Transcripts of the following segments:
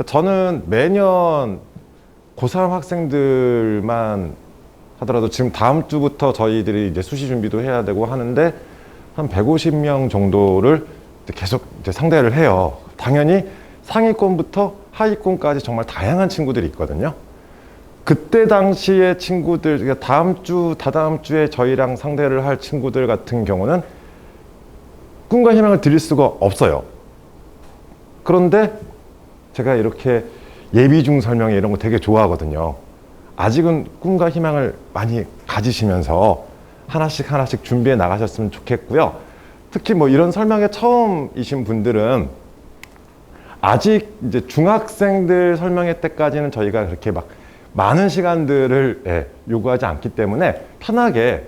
저는 매년 고3 학생들만 하더라도 지금 다음 주부터 저희들이 이제 수시 준비도 해야 되고 하는데 한 150명 정도를 계속 이제 상대를 해요. 당연히 상위권부터 하위권까지 정말 다양한 친구들이 있거든요. 그때 당시의 친구들, 그러니까 다음 주, 다다음 주에 저희랑 상대를 할 친구들 같은 경우는 꿈과 희망을 드릴 수가 없어요. 그런데 제가 이렇게 예비 중 설명회 이런 거 되게 좋아하거든요. 아직은 꿈과 희망을 많이 가지시면서 하나씩 하나씩 준비해 나가셨으면 좋겠고요. 특히 뭐 이런 설명회 처음이신 분들은 아직 이제 중학생들 설명회 때까지는 저희가 그렇게 막 많은 시간들을 요구하지 않기 때문에 편하게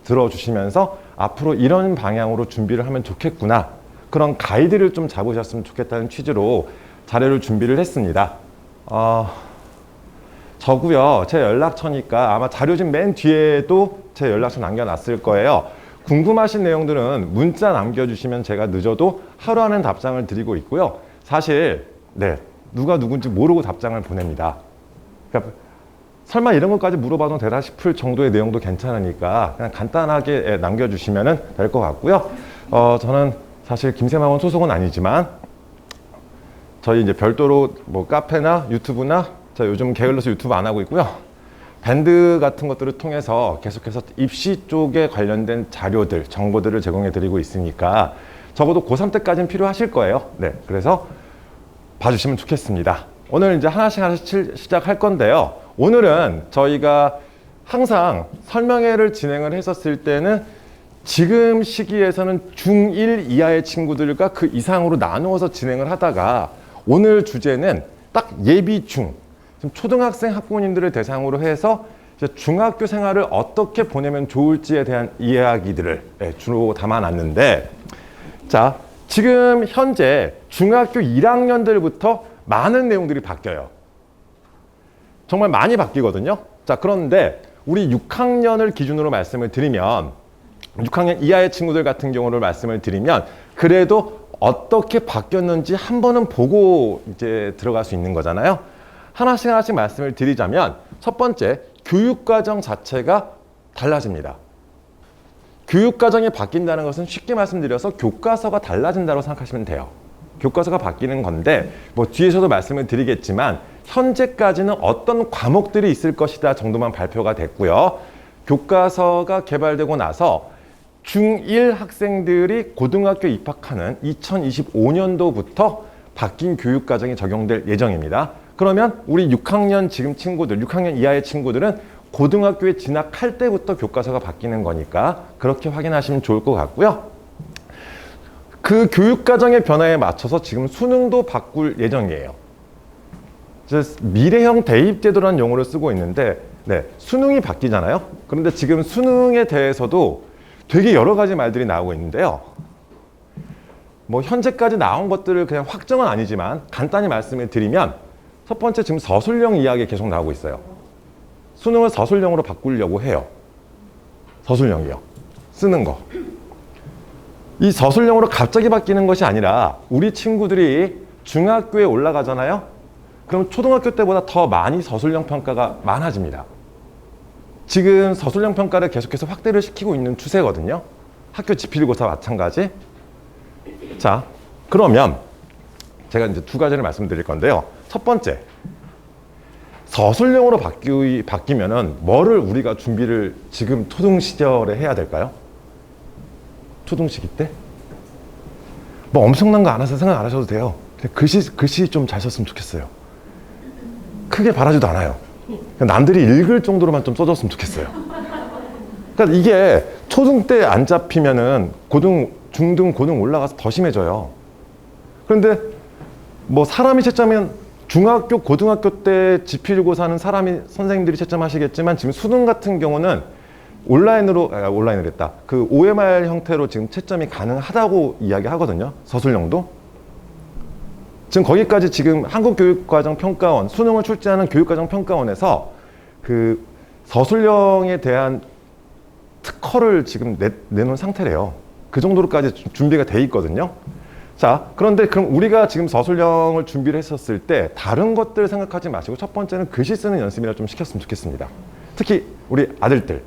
들어주시면서 앞으로 이런 방향으로 준비를 하면 좋겠구나, 그런 가이드를 좀 잡으셨으면 좋겠다는 취지로 자료를 준비를 했습니다. 저고요. 제 연락처니까 아마 자료집 맨 뒤에도 제 연락처 남겨놨을 거예요. 궁금하신 내용들은 문자 남겨주시면 제가 늦어도 하루 안에 답장을 드리고 있고요. 사실 누가 누군지 모르고 답장을 보냅니다. 그러니까 설마 이런 것까지 물어봐도 되나 싶을 정도의 내용도 괜찮으니까 그냥 간단하게 남겨주시면 될 것 같고요. 저는 사실 김새마원 소속은 아니지만 저희 이제 별도로 뭐 카페나 유튜브나, 저 요즘 게을러서 유튜브 안 하고 있고요. 밴드 같은 것들을 통해서 계속해서 입시 쪽에 관련된 자료들, 정보들을 제공해 드리고 있으니까 적어도 고3 때까지는 필요하실 거예요. 그래서 봐주시면 좋겠습니다. 오늘 이제 하나씩 시작할 건데요. 오늘은 저희가 항상 설명회를 진행을 했었을 때는 지금 시기에서는 중1 이하의 친구들과 그 이상으로 나누어서 진행을 하다가 오늘 주제는 딱 예비 중, 초등학생 학부모님들을 대상으로 해서 이제 중학교 생활을 어떻게 보내면 좋을지에 대한 이야기들을 주로 담아놨는데, 자, 지금 현재 중학교 1학년들부터 많은 내용들이 바뀌어요. 정말 많이 바뀌거든요. 자, 그런데 우리 6학년을 기준으로 말씀을 드리면, 6학년 이하의 친구들 같은 경우를 말씀을 드리면 그래도 어떻게 바뀌었는지 한 번은 보고 이제 들어갈 수 있는 거잖아요. 하나씩 하나씩 말씀을 드리자면, 첫 번째, 교육과정 자체가 달라집니다. 교육과정이 바뀐다는 것은 쉽게 말씀드려서 교과서가 달라진다고 생각하시면 돼요. 교과서가 바뀌는 건데 뭐 뒤에서도 말씀을 드리겠지만 현재까지는 어떤 과목들이 있을 것이다 정도만 발표가 됐고요. 교과서가 개발되고 나서 중1 학생들이 고등학교 입학하는 2025년도부터 바뀐 교육과정이 적용될 예정입니다. 그러면 우리 6학년 지금 친구들, 6학년 이하의 친구들은 고등학교에 진학할 때부터 교과서가 바뀌는 거니까 그렇게 확인하시면 좋을 것 같고요. 그 교육과정의 변화에 맞춰서 지금 수능도 바꿀 예정이에요. 미래형 대입제도라는 용어를 쓰고 있는데 수능이 바뀌잖아요. 그런데 지금 수능에 대해서도 되게 여러 가지 말들이 나오고 있는데요. 뭐 현재까지 나온 것들을 그냥 확정은 아니지만 간단히 말씀을 드리면, 첫 번째, 지금 서술형 이야기 계속 나오고 있어요. 수능을 서술형으로 바꾸려고 해요. 서술형이요. 쓰는 거. 이 서술형으로 갑자기 바뀌는 것이 아니라 우리 친구들이 중학교에 올라가잖아요. 그럼 초등학교 때보다 더 많이 서술형 평가가 많아집니다. 지금 서술형 평가를 계속해서 확대를 시키고 있는 추세거든요. 학교 지필고사 마찬가지. 자, 그러면 제가 이제 두 가지를 말씀드릴 건데요. 첫 번째, 서술형으로 바뀌면은 뭐를 우리가 준비를 지금 초등 시절에 해야 될까요? 초등 시기 때? 뭐 엄청난 거 안 해서 생각 안 하셔도 돼요. 글씨 좀 잘 썼으면 좋겠어요. 크게 바라지도 않아요. 남들이 읽을 정도로만 좀 써줬으면 좋겠어요. 그러니까 이게 초등 때 안 잡히면은 중등, 고등 올라가서 더 심해져요. 그런데 뭐 사람이 채점하면 중학교, 고등학교 때 지필고사는 선생님들이 채점하시겠지만 지금 수능 같은 경우는 온라인으로 했다. 그 OMR 형태로 지금 채점이 가능하다고 이야기하거든요. 서술형도. 지금 거기까지 지금 한국교육과정평가원, 수능을 출제하는 교육과정평가원에서 그 서술형에 대한 특허를 지금 내놓은 상태래요. 그 정도로까지 준비가 돼 있거든요. 자, 그런데 그럼 우리가 지금 서술형을 준비를 했었을 때 다른 것들 생각하지 마시고 첫 번째는 글씨 쓰는 연습이나 좀 시켰으면 좋겠습니다. 특히 우리 아들들.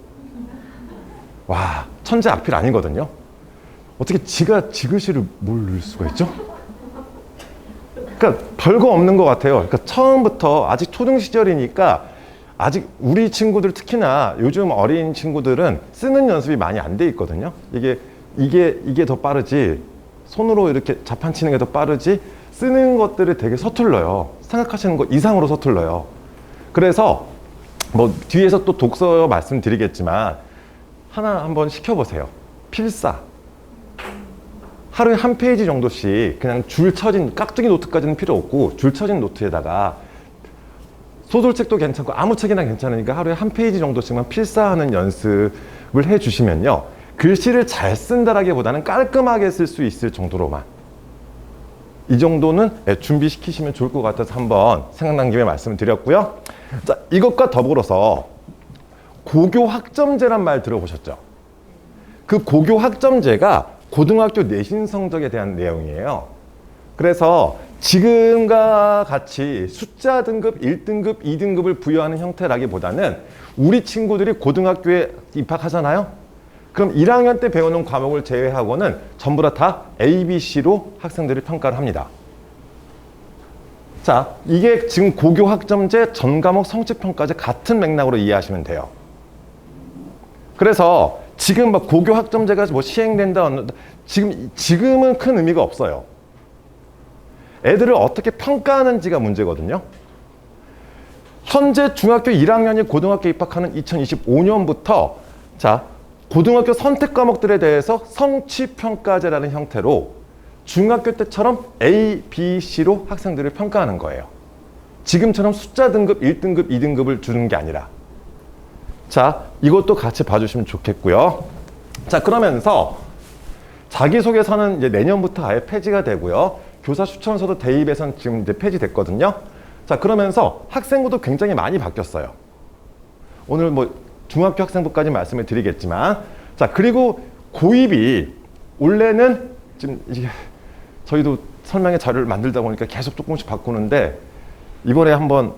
와, 천재 악필 아니거든요. 어떻게 지가 지글씨를 모를 수가 있죠? 그러니까 별거 없는 것 같아요. 그러니까 처음부터 아직 초등 시절이니까 아직 우리 친구들 특히나 요즘 어린 친구들은 쓰는 연습이 많이 안 돼 있거든요. 이게 더 빠르지. 손으로 이렇게 자판 치는 게 더 빠르지. 쓰는 것들이 되게 서툴러요. 생각하시는 것 이상으로 서툴러요. 그래서 뭐 뒤에서 또 독서 말씀드리겠지만 하나 한번 시켜보세요. 필사. 하루에 한 페이지 정도씩 그냥 줄 쳐진 깍두기 노트까지는 필요 없고 줄 쳐진 노트에다가 소설책도 괜찮고 아무 책이나 괜찮으니까 하루에 한 페이지 정도씩만 필사하는 연습을 해주시면요. 글씨를 잘 쓴다라기보다는 깔끔하게 쓸 수 있을 정도로만 이 정도는 준비시키시면 좋을 것 같아서 한번 생각난 김에 말씀을 드렸고요. 자, 이것과 더불어서 고교 학점제란 말 들어보셨죠? 그 고교 학점제가 고등학교 내신 성적에 대한 내용이에요. 그래서 지금과 같이 숫자 등급 1등급, 2등급을 부여하는 형태라기보다는 우리 친구들이 고등학교에 입학하잖아요. 그럼 1학년 때 배우는 과목을 제외하고는 전부 다 A, B, C로 학생들을 평가를 합니다. 자, 이게 지금 고교 학점제 전 과목 성취평가제 같은 맥락으로 이해하시면 돼요. 그래서 지금 막 고교 학점제가 뭐 시행된다, 지금은 큰 의미가 없어요. 애들을 어떻게 평가하는지가 문제거든요. 현재 중학교 1학년이 고등학교 입학하는 2025년부터 자, 고등학교 선택 과목들에 대해서 성취평가제라는 형태로 중학교 때처럼 A, B, C로 학생들을 평가하는 거예요. 지금처럼 숫자 등급 1등급, 2등급을 주는 게 아니라. 자, 이것도 같이 봐주시면 좋겠고요. 자, 그러면서 자기소개서는 이제 내년부터 아예 폐지가 되고요. 교사 추천서도 대입에선 지금 이제 폐지됐거든요. 자, 그러면서 학생부도 굉장히 많이 바뀌었어요. 오늘 뭐 중학교 학생부까지 말씀을 드리겠지만, 자, 그리고 고입이 원래는 지금 이게 저희도 설명의 자료를 만들다 보니까 계속 조금씩 바꾸는데 이번에 한번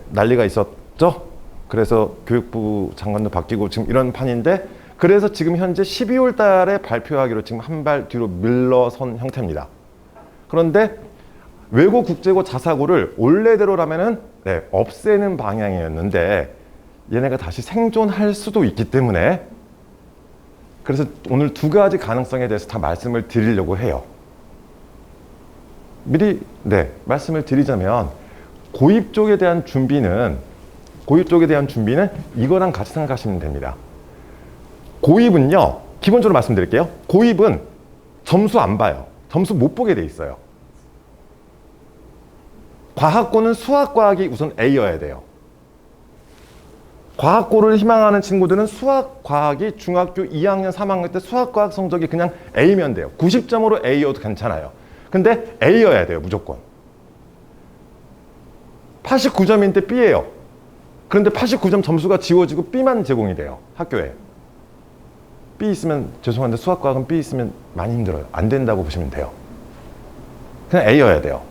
난리가 있었죠. 그래서 교육부 장관도 바뀌고 지금 이런 판인데, 그래서 지금 현재 12월 달에 발표하기로 지금 한 발 뒤로 밀러선 형태입니다. 그런데 외고, 국제고, 자사고를 원래대로라면은 없애는 방향이었는데 얘네가 다시 생존할 수도 있기 때문에 그래서 오늘 두 가지 가능성에 대해서 다 말씀을 드리려고 해요. 미리 말씀을 드리자면 고입 쪽에 대한 준비는 이거랑 같이 생각하시면 됩니다. 고입은요, 기본적으로 말씀드릴게요. 고입은 점수 안 봐요. 점수 못 보게 돼 있어요. 과학고는 수학, 과학이 우선 A여야 돼요. 과학고를 희망하는 친구들은 수학, 과학이 중학교 2학년, 3학년 때 수학, 과학 성적이 그냥 A면 돼요. 90점으로 A여도 괜찮아요. 근데 A여야 돼요, 무조건. 89점인데 B예요. 그런데 89점 점수가 지워지고 B만 제공이 돼요, 학교에. B 있으면 죄송한데 수학, 과학은 B 있으면 많이 힘들어요. 안 된다고 보시면 돼요. 그냥 A여야 돼요.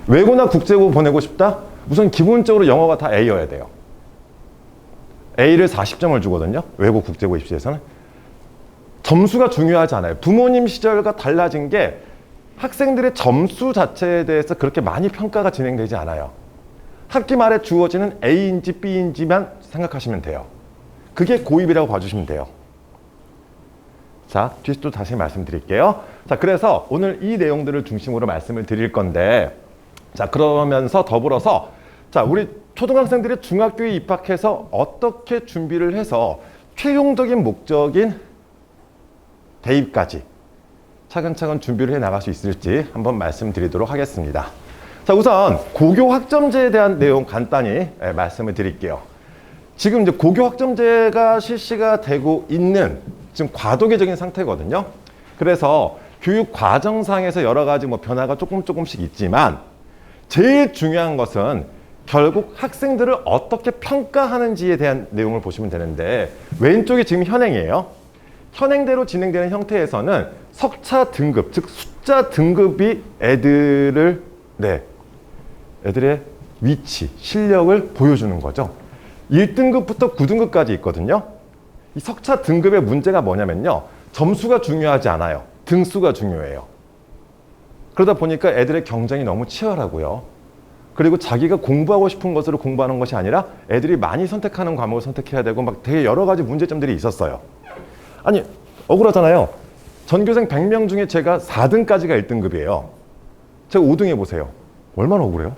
외고나 국제고 보내고 싶다? 우선 기본적으로 영어가 다 A여야 돼요. A를 40점을 주거든요. 외고, 국제고 입시에서는. 점수가 중요하지 않아요. 부모님 시절과 달라진 게 학생들의 점수 자체에 대해서 그렇게 많이 평가가 진행되지 않아요. 학기 말에 주어지는 A인지 B인지만 생각하시면 돼요. 그게 고입이라고 봐주시면 돼요. 자, 뒤에서 또 다시 말씀드릴게요. 자, 그래서 오늘 이 내용들을 중심으로 말씀을 드릴 건데, 자, 그러면서 더불어서, 자, 우리 초등학생들이 중학교에 입학해서 어떻게 준비를 해서 최종적인 목적인 대입까지 차근차근 준비를 해 나갈 수 있을지 한번 말씀드리도록 하겠습니다. 자, 우선 고교 학점제에 대한 내용 간단히 말씀을 드릴게요. 지금 이제 고교 학점제가 실시가 되고 있는 지금 과도기적인 상태거든요. 그래서 교육 과정상에서 여러 가지 뭐 변화가 조금씩 있지만 제일 중요한 것은 결국 학생들을 어떻게 평가하는지에 대한 내용을 보시면 되는데, 왼쪽이 지금 현행이에요. 현행대로 진행되는 형태에서는 석차 등급, 즉 숫자 등급이 애들의 위치, 실력을 보여주는 거죠. 1등급부터 9등급까지 있거든요. 이 석차 등급의 문제가 뭐냐면요. 점수가 중요하지 않아요. 등수가 중요해요. 그러다 보니까 애들의 경쟁이 너무 치열하고요. 그리고 자기가 공부하고 싶은 것으로 공부하는 것이 아니라 애들이 많이 선택하는 과목을 선택해야 되고 막 되게 여러 가지 문제점들이 있었어요. 아니, 억울하잖아요. 전교생 100명 중에 제가 4등까지가 1등급이에요. 제가 5등 해보세요. 얼마나 억울해요?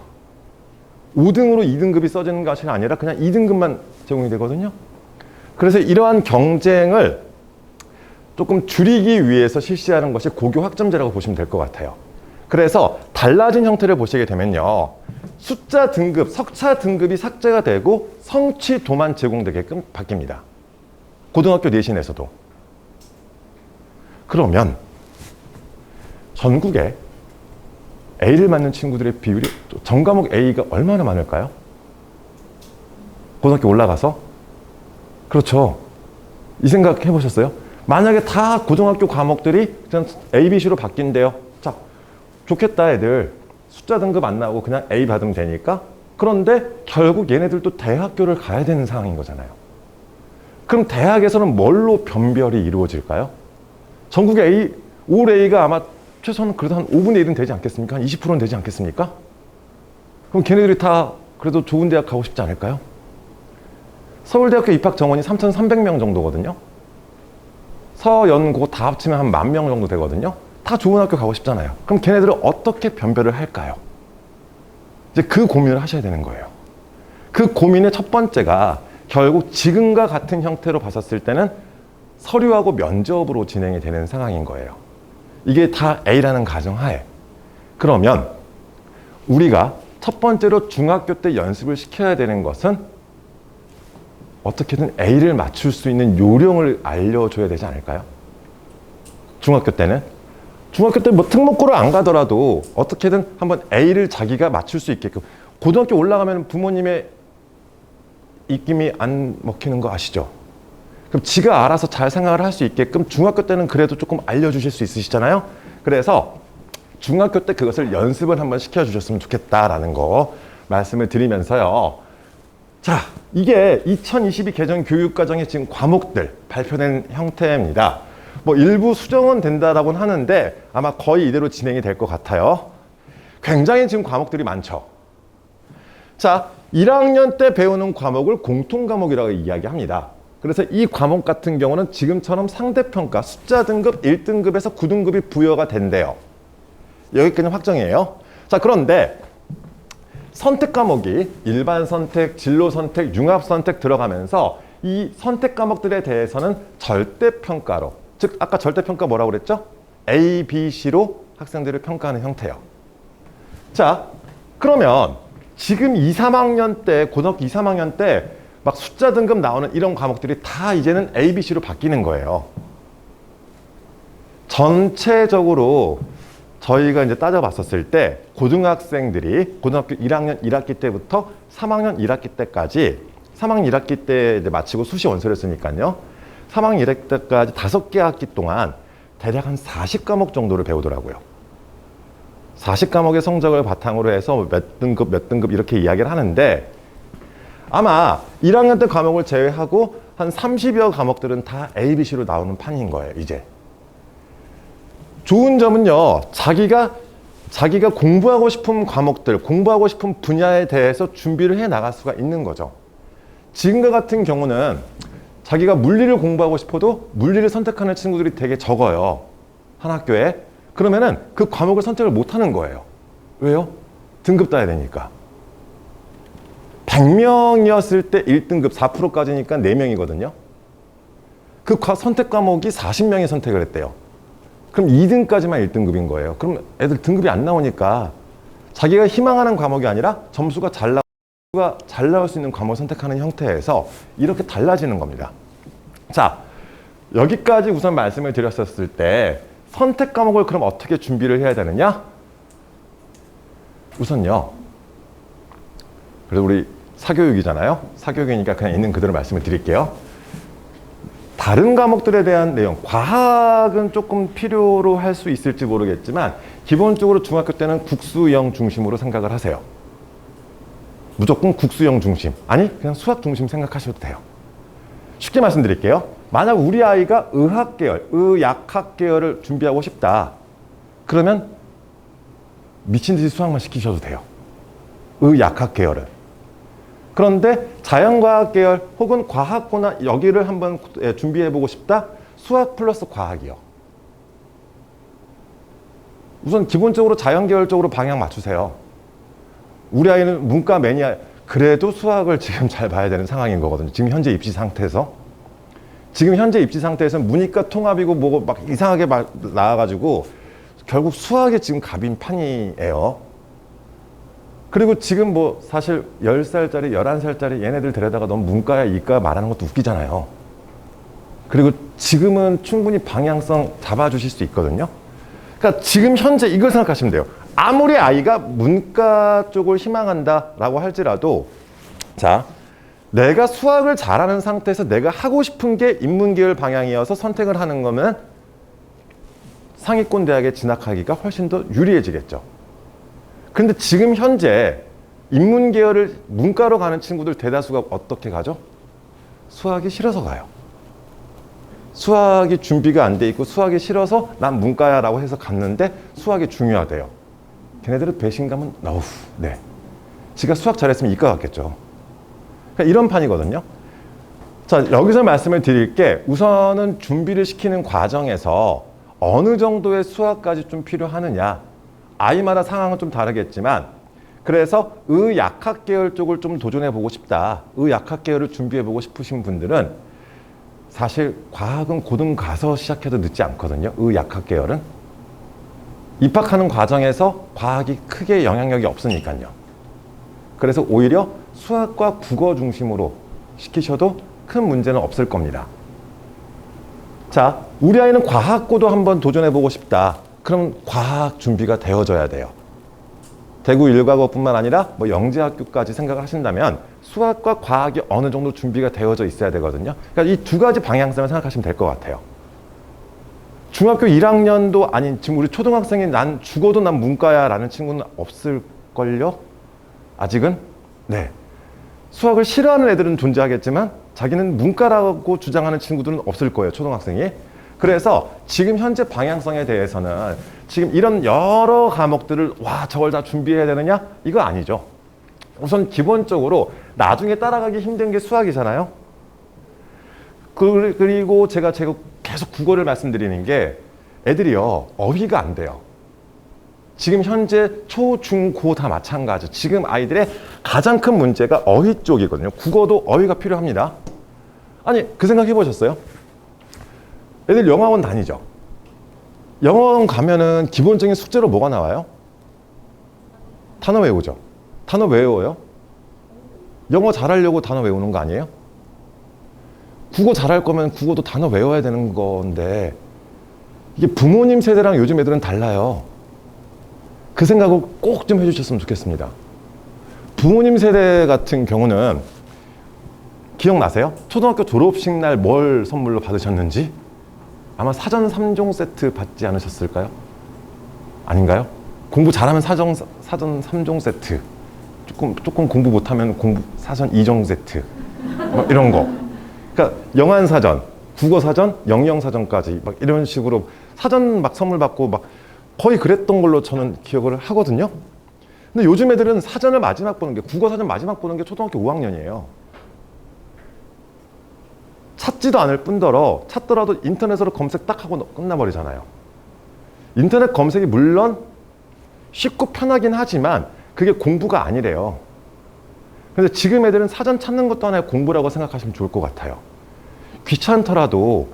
5등으로 2등급이 써지는 것이 아니라 그냥 2등급만 제공이 되거든요. 그래서 이러한 경쟁을 조금 줄이기 위해서 실시하는 것이 고교 학점제라고 보시면 될 것 같아요. 그래서 달라진 형태를 보시게 되면요. 숫자 등급, 석차 등급이 삭제가 되고 성취도만 제공되게끔 바뀝니다. 고등학교 내신에서도. 그러면 전국에 A를 맞는 친구들의 비율이 전과목 A가 얼마나 많을까요? 고등학교 올라가서? 그렇죠. 이 생각 해보셨어요? 만약에 다 고등학교 과목들이 그냥 A, B, C로 바뀐대요. 자, 좋겠다 애들. 숫자 등급 안 나오고 그냥 A 받으면 되니까. 그런데 결국 얘네들도 대학교를 가야 되는 상황인 거잖아요. 그럼 대학에서는 뭘로 변별이 이루어질까요? 전국에 A, 올 A가 아마 최소한 그래도 한 5분의 1은 되지 않겠습니까? 한 20%는 되지 않겠습니까? 그럼 걔네들이 다 그래도 좋은 대학 가고 싶지 않을까요? 서울대학교 입학 정원이 3,300명 정도거든요. 서연고 다 합치면 한 10,000명 정도 되거든요. 다 좋은 학교 가고 싶잖아요. 그럼 걔네들은 어떻게 변별을 할까요? 이제 그 고민을 하셔야 되는 거예요. 그 고민의 첫 번째가 결국 지금과 같은 형태로 봤었을 때는 서류하고 면접으로 진행이 되는 상황인 거예요. 이게 다 A라는 가정하에. 그러면 우리가 첫 번째로 중학교 때 연습을 시켜야 되는 것은 어떻게든 A를 맞출 수 있는 요령을 알려줘야 되지 않을까요? 중학교 때는. 중학교 때 뭐 특목고를 안 가더라도 어떻게든 한번 A를 자기가 맞출 수 있게끔. 고등학교 올라가면 부모님의 입김이 안 먹히는 거 아시죠? 그럼 지가 알아서 잘 생각을 할 수 있게끔 중학교 때는 그래도 조금 알려주실 수 있으시잖아요. 그래서 중학교 때 그것을 연습을 한번 시켜주셨으면 좋겠다라는 거 말씀을 드리면서요. 자, 이게 2022 개정 교육과정의 지금 과목들 발표된 형태입니다. 뭐 일부 수정은 된다라고는 하는데 아마 거의 이대로 진행이 될 것 같아요. 굉장히 지금 과목들이 많죠. 자, 1학년 때 배우는 과목을 공통과목이라고 이야기합니다. 그래서 이 과목 같은 경우는 지금처럼 상대평가 숫자 등급 1등급에서 9등급이 부여가 된대요. 여기까지는 확정이에요. 자, 그런데 선택 과목이 일반 선택, 진로 선택, 융합 선택 들어가면서 이 선택 과목들에 대해서는 절대평가로, 즉 아까 절대평가 뭐라고 그랬죠? A, B, C로 학생들을 평가하는 형태예요. 자, 그러면 지금 2, 3학년 때, 고등학교 2, 3학년 때 막 숫자 등급 나오는 이런 과목들이 다 이제는 A, B, C로 바뀌는 거예요. 전체적으로 저희가 이제 따져봤었을 때 고등학생들이 고등학교 1학년 1학기 때부터 3학년 1학기 때까지 3학년 1학기 때 이제 마치고 수시 원서를 쓰니까요. 3학년 1학기 때까지 5개 학기 동안 대략 한 40과목 정도를 배우더라고요. 40과목의 성적을 바탕으로 해서 몇 등급 이렇게 이야기를 하는데 아마 1학년 때 과목을 제외하고 한 30여 과목들은 다 A, B, C로 나오는 판인 거예요, 이제. 좋은 점은요, 자기가 공부하고 싶은 과목들, 공부하고 싶은 분야에 대해서 준비를 해 나갈 수가 있는 거죠. 지금과 같은 경우는 자기가 물리를 공부하고 싶어도 물리를 선택하는 친구들이 되게 적어요. 한 학교에. 그러면은 그 과목을 선택을 못 하는 거예요. 왜요? 등급 따야 되니까. 100명이었을 때 1등급 4%까지니까 4명이거든요. 그 선택 과목이 40명이 선택을 했대요. 그럼 2등까지만 1등급인 거예요. 그럼 애들 등급이 안 나오니까 자기가 희망하는 과목이 아니라 점수가 잘 나올 수 있는 과목을 선택하는 형태에서 이렇게 달라지는 겁니다. 자, 여기까지 우선 말씀을 드렸었을 때 선택 과목을 그럼 어떻게 준비를 해야 되느냐? 우선요. 그래도 우리 사교육이잖아요. 사교육이니까 그냥 있는 그대로 말씀을 드릴게요. 다른 과목들에 대한 내용, 과학은 조금 필요로 할 수 있을지 모르겠지만 기본적으로 중학교 때는 국수형 중심으로 생각을 하세요. 무조건 국수형 중심, 아니 그냥 수학 중심 생각하셔도 돼요. 쉽게 말씀드릴게요. 만약 우리 아이가 의학 계열, 의약학 계열을 준비하고 싶다. 그러면 미친 듯이 수학만 시키셔도 돼요. 의약학 계열을. 그런데 자연과학 계열 혹은 과학고나 여기를 한번 준비해보고 싶다? 수학 플러스 과학이요. 우선 기본적으로 자연 계열 쪽으로 방향 맞추세요. 우리 아이는 문과 매니아, 그래도 수학을 지금 잘 봐야 되는 상황인 거거든요. 지금 현재 입시 상태에서. 지금 현재 입시 상태에서 문이과 통합이고 뭐고 막 이상하게 나와가지고 결국 수학이 지금 갑인 판이에요. 그리고 지금 뭐 사실 10살짜리, 11살짜리 얘네들 데려다가 넌 문과야, 이과 말하는 것도 웃기잖아요. 그리고 지금은 충분히 방향성 잡아주실 수 있거든요. 그러니까 지금 현재 이걸 생각하시면 돼요. 아무리 아이가 문과 쪽을 희망한다라고 할지라도 자, 내가 수학을 잘하는 상태에서 내가 하고 싶은 게 인문계열 방향이어서 선택을 하는 거면 상위권 대학에 진학하기가 훨씬 더 유리해지겠죠. 근데 지금 현재 인문계열을 문과로 가는 친구들 대다수가 어떻게 가죠? 수학이 싫어서 가요. 수학이 준비가 안 돼 있고 수학이 싫어서 난 문과야 라고 해서 갔는데 수학이 중요하대요. 걔네들은 배신감은 어우, 네. 지가 수학 잘했으면 이과 갔겠죠. 그러니까 이런 판이거든요. 자, 여기서 말씀을 드릴 게 우선은 준비를 시키는 과정에서 어느 정도의 수학까지 좀 필요하느냐. 아이마다 상황은 좀 다르겠지만 그래서 의약학 계열 쪽을 좀 도전해보고 싶다. 의약학 계열을 준비해보고 싶으신 분들은 사실 과학은 고등 가서 시작해도 늦지 않거든요. 의약학 계열은. 입학하는 과정에서 과학이 크게 영향력이 없으니까요. 그래서 오히려 수학과 국어 중심으로 시키셔도 큰 문제는 없을 겁니다. 자, 우리 아이는 과학고도 한번 도전해보고 싶다. 그럼 과학 준비가 되어져야 돼요. 대구 일과고뿐만 아니라 뭐 영재학교까지 생각을 하신다면 수학과 과학이 어느 정도 준비가 되어져 있어야 되거든요. 그러니까 이 두 가지 방향성을 생각하시면 될 것 같아요. 중학교 1학년도 아닌 지금 우리 초등학생이 난 죽어도 난 문과야 라는 친구는 없을걸요? 아직은? 네. 수학을 싫어하는 애들은 존재하겠지만 자기는 문과라고 주장하는 친구들은 없을 거예요. 초등학생이. 그래서 지금 현재 방향성에 대해서는 지금 이런 여러 과목들을 와 저걸 다 준비해야 되느냐? 이거 아니죠. 우선 기본적으로 나중에 따라가기 힘든 게 수학이잖아요. 그리고 제가 계속 국어를 말씀드리는 게 애들이요. 어휘가 안 돼요. 지금 현재 초, 중, 고 다 마찬가지. 지금 아이들의 가장 큰 문제가 어휘 쪽이거든요. 국어도 어휘가 필요합니다. 아니 그 생각 해보셨어요? 애들 영어학원 다니죠. 영어학원 가면은 기본적인 숙제로 뭐가 나와요? 단어 외우죠. 단어 왜 외워요? 영어 잘하려고 단어 외우는 거 아니에요? 국어 잘할 거면 국어도 단어 외워야 되는 건데 이게 부모님 세대랑 요즘 애들은 달라요. 그 생각을 꼭 좀 해주셨으면 좋겠습니다. 부모님 세대 같은 경우는 기억나세요? 초등학교 졸업식 날 뭘 선물로 받으셨는지? 아마 사전 3종 세트 받지 않으셨을까요? 아닌가요? 공부 잘하면 사전 3종 세트, 조금 공부 못하면 사전 2종 세트, 막 이런 거. 그러니까 영안사전, 국어사전, 영영사전까지 막 이런 식으로 사전 막 선물 받고 막 거의 그랬던 걸로 저는 기억을 하거든요. 근데 요즘 애들은 사전을 마지막 보는 게, 국어사전 마지막 보는 게 초등학교 5학년이에요. 찾지도 않을 뿐더러 찾더라도 인터넷으로 검색 딱 하고 끝나버리잖아요. 인터넷 검색이 물론 쉽고 편하긴 하지만 그게 공부가 아니래요. 그래서 지금 애들은 사전 찾는 것도 하나의 공부라고 생각하시면 좋을 것 같아요. 귀찮더라도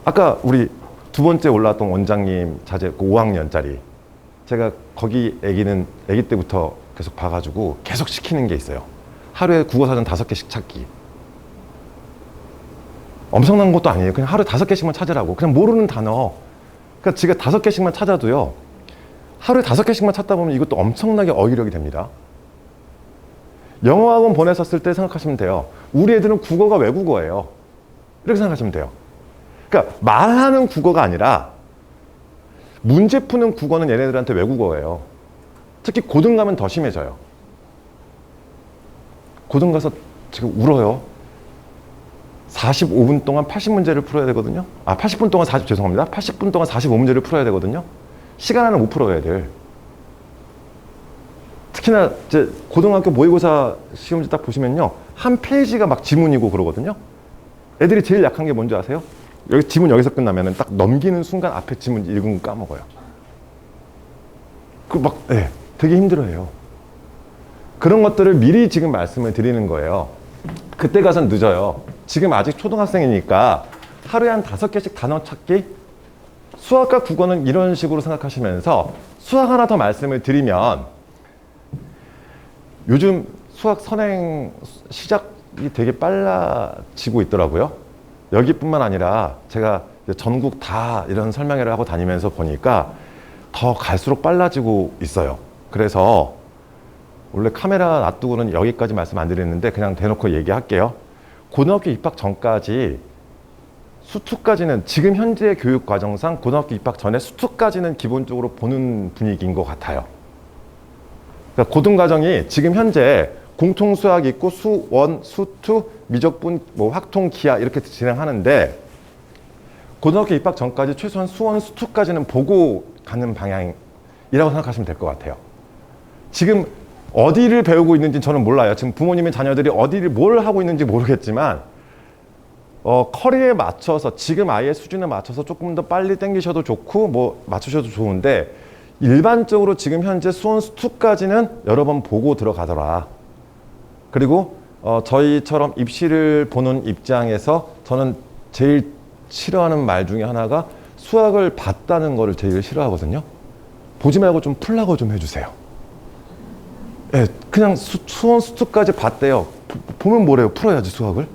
아까 우리 두 번째 올라왔던 원장님 자제 5학년짜리 제가 거기 애기 때부터 계속 봐가지고 계속 시키는 게 있어요. 하루에 국어사전 5개씩 찾기. 엄청난 것도 아니에요. 그냥 하루에 5개씩만 찾으라고. 그냥 모르는 단어. 그러니까 지가 5개씩만 찾아도요. 하루에 5개씩만 찾다 보면 이것도 엄청나게 어휘력이 됩니다. 영어학원 보냈었을 때 생각하시면 돼요. 우리 애들은 국어가 외국어예요. 이렇게 생각하시면 돼요. 그러니까 말하는 국어가 아니라 문제 푸는 국어는 얘네들한테 외국어예요. 특히 고등 가면 더 심해져요. 고등 가서 지금 울어요. 45분 동안 80문제를 풀어야 되거든요. 80분 동안 80분 동안 45문제를 풀어야 되거든요. 시간 안에 못 풀어야 돼. 특히나 이제 고등학교 모의고사 시험지 딱 보시면요. 한 페이지가 막 지문이고 그러거든요. 애들이 제일 약한 게 뭔지 아세요? 여기 지문 여기서 끝나면은 딱 넘기는 순간 앞에 지문 읽은 거 까먹어요. 되게 힘들어해요. 그런 것들을 미리 지금 말씀을 드리는 거예요. 그때 가선 늦어요. 지금 아직 초등학생이니까 하루에 한 5개씩 단어 찾기? 수학과 국어는 이런 식으로 생각하시면서 수학 하나 더 말씀을 드리면 요즘 수학 선행 시작이 되게 빨라지고 있더라고요. 여기뿐만 아니라 제가 전국 다 이런 설명회를 하고 다니면서 보니까 더 갈수록 빨라지고 있어요. 그래서 원래 카메라 놔두고는 여기까지 말씀 안 드렸는데 그냥 대놓고 얘기할게요. 고등학교 입학 전까지 수투까지는 지금 현재 교육 과정상 고등학교 입학 전에 수투까지는 기본적으로 보는 분위기인 것 같아요. 그러니까 고등 과정이 지금 현재 공통 수학이 있고 수원, 수투, 미적분, 확통, 기하 이렇게 진행하는데 고등학교 입학 전까지 최소한 수원, 수투까지는 보고 가는 방향이라고 생각하시면 될 것 같아요. 지금 어디를 배우고 있는지 저는 몰라요. 지금 부모님의 자녀들이 어디를 뭘 하고 있는지 모르겠지만 커리에 맞춰서 지금 아이의 수준에 맞춰서 조금 더 빨리 땡기셔도 좋고 맞추셔도 좋은데 일반적으로 지금 현재 수원 수투까지는 여러 번 보고 들어가더라. 그리고 저희처럼 입시를 보는 입장에서 저는 제일 싫어하는 말 중에 하나가 수학을 봤다는 거를 제일 싫어하거든요. 보지 말고 좀 풀라고 좀 해주세요. 예, 그냥 수원 수투까지 봤대요. 보면 뭐래요? 풀어야지 수학을.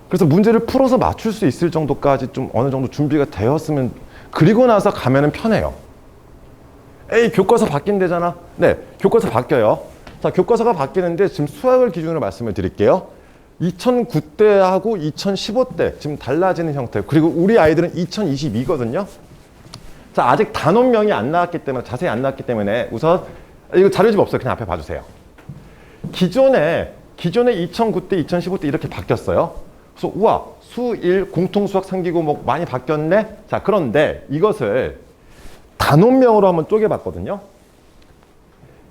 그래서 문제를 풀어서 맞출 수 있을 정도까지 좀 어느 정도 준비가 되었으면 그리고 나서 가면은 편해요. 에이, 교과서 바뀐대잖아. 네, 교과서 바뀌어요. 자, 교과서가 바뀌는데 지금 수학을 기준으로 말씀을 드릴게요. 2009때하고 2015때 지금 달라지는 형태. 그리고 우리 아이들은 2022거든요. 자, 아직 단원명이 안 나왔기 때문에 자세히 안 나왔기 때문에 우선 이거 자료집 없어요. 그냥 앞에 봐주세요. 기존에 2009때, 2015때 이렇게 바뀌었어요. 그래서 우와, 수1 공통수학 생기고 많이 바뀌었네. 자, 그런데 이것을 단원명으로 한번 쪼개봤거든요.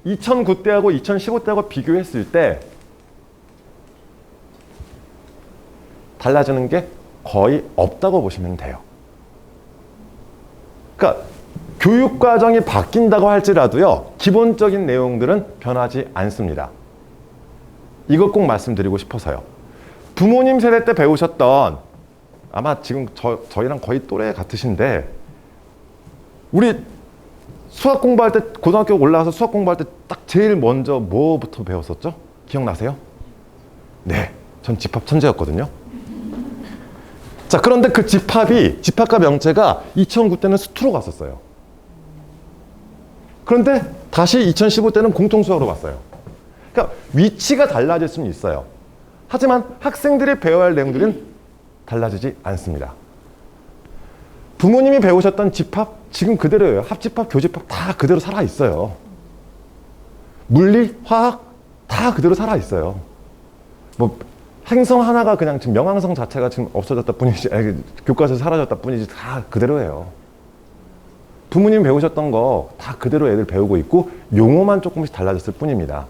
2009때하고 2015때하고 비교했을 때 달라지는 게 거의 없다고 보시면 돼요. 그러니까 교육과정이 바뀐다고 할지라도요, 기본적인 내용들은 변하지 않습니다. 이것 꼭 말씀드리고 싶어서요. 부모님 세대 때 배우셨던, 아마 지금 저희랑 거의 또래 같으신데, 우리 수학 공부할 때, 고등학교 올라와서 수학 공부할 때 딱 제일 먼저 뭐부터 배웠었죠? 기억나세요? 네, 전 집합 천재였거든요. 자, 그런데 그 집합과 명체가 2009때는 수투로 갔었어요. 그런데 다시 2015때는 공통수학으로 갔어요. 그러니까 위치가 달라질 수는 있어요. 하지만 학생들이 배워야 할 내용들은 달라지지 않습니다. 부모님이 배우셨던 집합 지금 그대로예요. 합집합, 교집합 다 그대로 살아있어요. 물리, 화학 다 그대로 살아있어요. 행성 하나가 그냥 지금 명왕성 자체가 지금 없어졌다 뿐이지, 교과서에서 사라졌다 뿐이지 다 그대로예요. 부모님 배우셨던 거 다 그대로 애들 배우고 있고 용어만 조금씩 달라졌을 뿐입니다.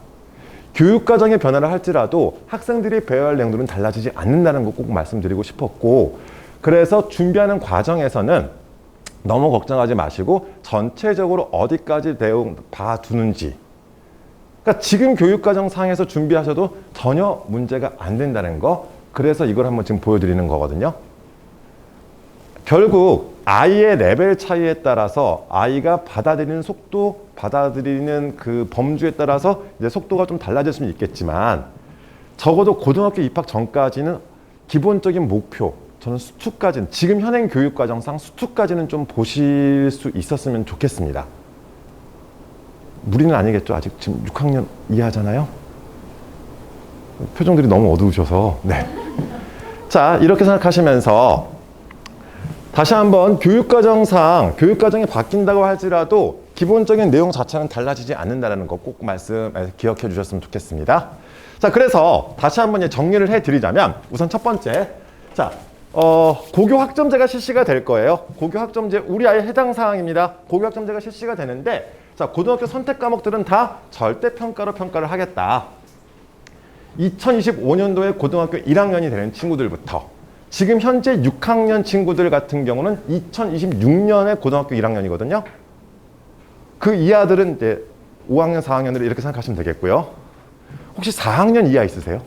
교육과정의 변화를 할지라도 학생들이 배워야 할 내용들은 달라지지 않는다는 거 꼭 말씀드리고 싶었고, 그래서 준비하는 과정에서는 너무 걱정하지 마시고 전체적으로 어디까지 내용 봐두는지, 그러니까 지금 교육과정 상에서 준비하셔도 전혀 문제가 안 된다는 거, 그래서 이걸 한번 지금 보여드리는 거거든요. 결국 아이의 레벨 차이에 따라서 아이가 받아들이는 속도, 받아들이는 그 범주에 따라서 이제 속도가 좀 달라질 수는 있겠지만, 적어도 고등학교 입학 전까지는 기본적인 목표, 저는 수투까지는, 지금 현행 교육과정상 수투까지는 좀 보실 수 있었으면 좋겠습니다. 무리는 아니겠죠? 아직 지금 6학년 이하잖아요? 표정들이 너무 어두우셔서. 네. 자, 이렇게 생각하시면서 다시 한번 교육과정이 바뀐다고 할지라도 기본적인 내용 자체는 달라지지 않는다는 거 꼭 기억해 주셨으면 좋겠습니다. 자, 그래서 다시 한번 정리를 해드리자면 우선 첫 번째, 자, 고교 학점제가 실시가 될 거예요. 고교 학점제 우리 아이 해당 사항입니다. 고교 학점제가 실시가 되는데, 자, 고등학교 선택 과목들은 다 절대평가로 평가를 하겠다. 2025년도에 고등학교 1학년이 되는 친구들부터 지금 현재 6학년 친구들 같은 경우는 2026년에 고등학교 1학년이거든요. 그 이하들은 이제 5학년, 4학년으로 이렇게 생각하시면 되겠고요. 혹시 4학년 이하 있으세요?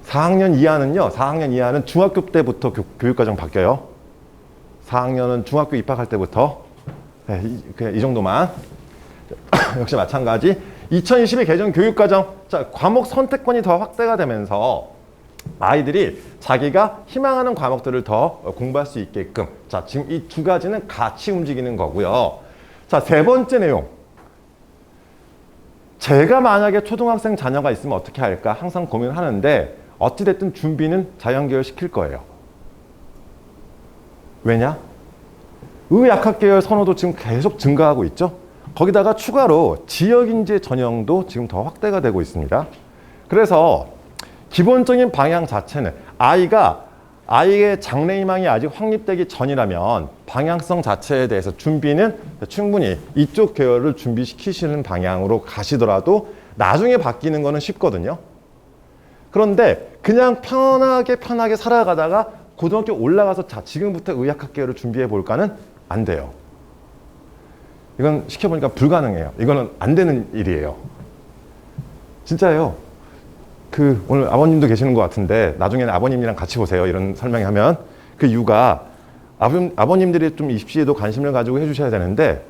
4학년 이하는 중학교 때부터 교육과정 바뀌어요. 4학년은 중학교 입학할 때부터. 네, 그냥 이 정도만. 역시 마찬가지. 2022 개정 교육과정. 자, 과목 선택권이 더 확대가 되면서 아이들이 자기가 희망하는 과목들을 더 공부할 수 있게끔. 자, 지금 이 두 가지는 같이 움직이는 거고요. 자, 세 번째 내용. 제가 만약에 초등학생 자녀가 있으면 어떻게 할까 항상 고민하는데 어찌됐든 준비는 자연계열 시킬 거예요. 왜냐? 의약학계열 선호도 지금 계속 증가하고 있죠. 거기다가 추가로 지역인재 전형도 지금 더 확대가 되고 있습니다. 그래서 기본적인 방향 자체는 아이의 장래희망이 아직 확립되기 전이라면 방향성 자체에 대해서 준비는 충분히 이쪽 계열을 준비시키시는 방향으로 가시더라도 나중에 바뀌는 거는 쉽거든요. 그런데 그냥 편하게 살아가다가 고등학교 올라가서 자, 지금부터 의학학 계열을 준비해 볼까는 안 돼요. 이건 시켜보니까 불가능해요. 이거는 안 되는 일이에요. 진짜예요. 오늘 아버님도 계시는 것 같은데 나중에는 아버님이랑 같이 보세요. 이런 설명하면 그 이유가 아버님들이 좀 입시에도 관심을 가지고 해주셔야 되는데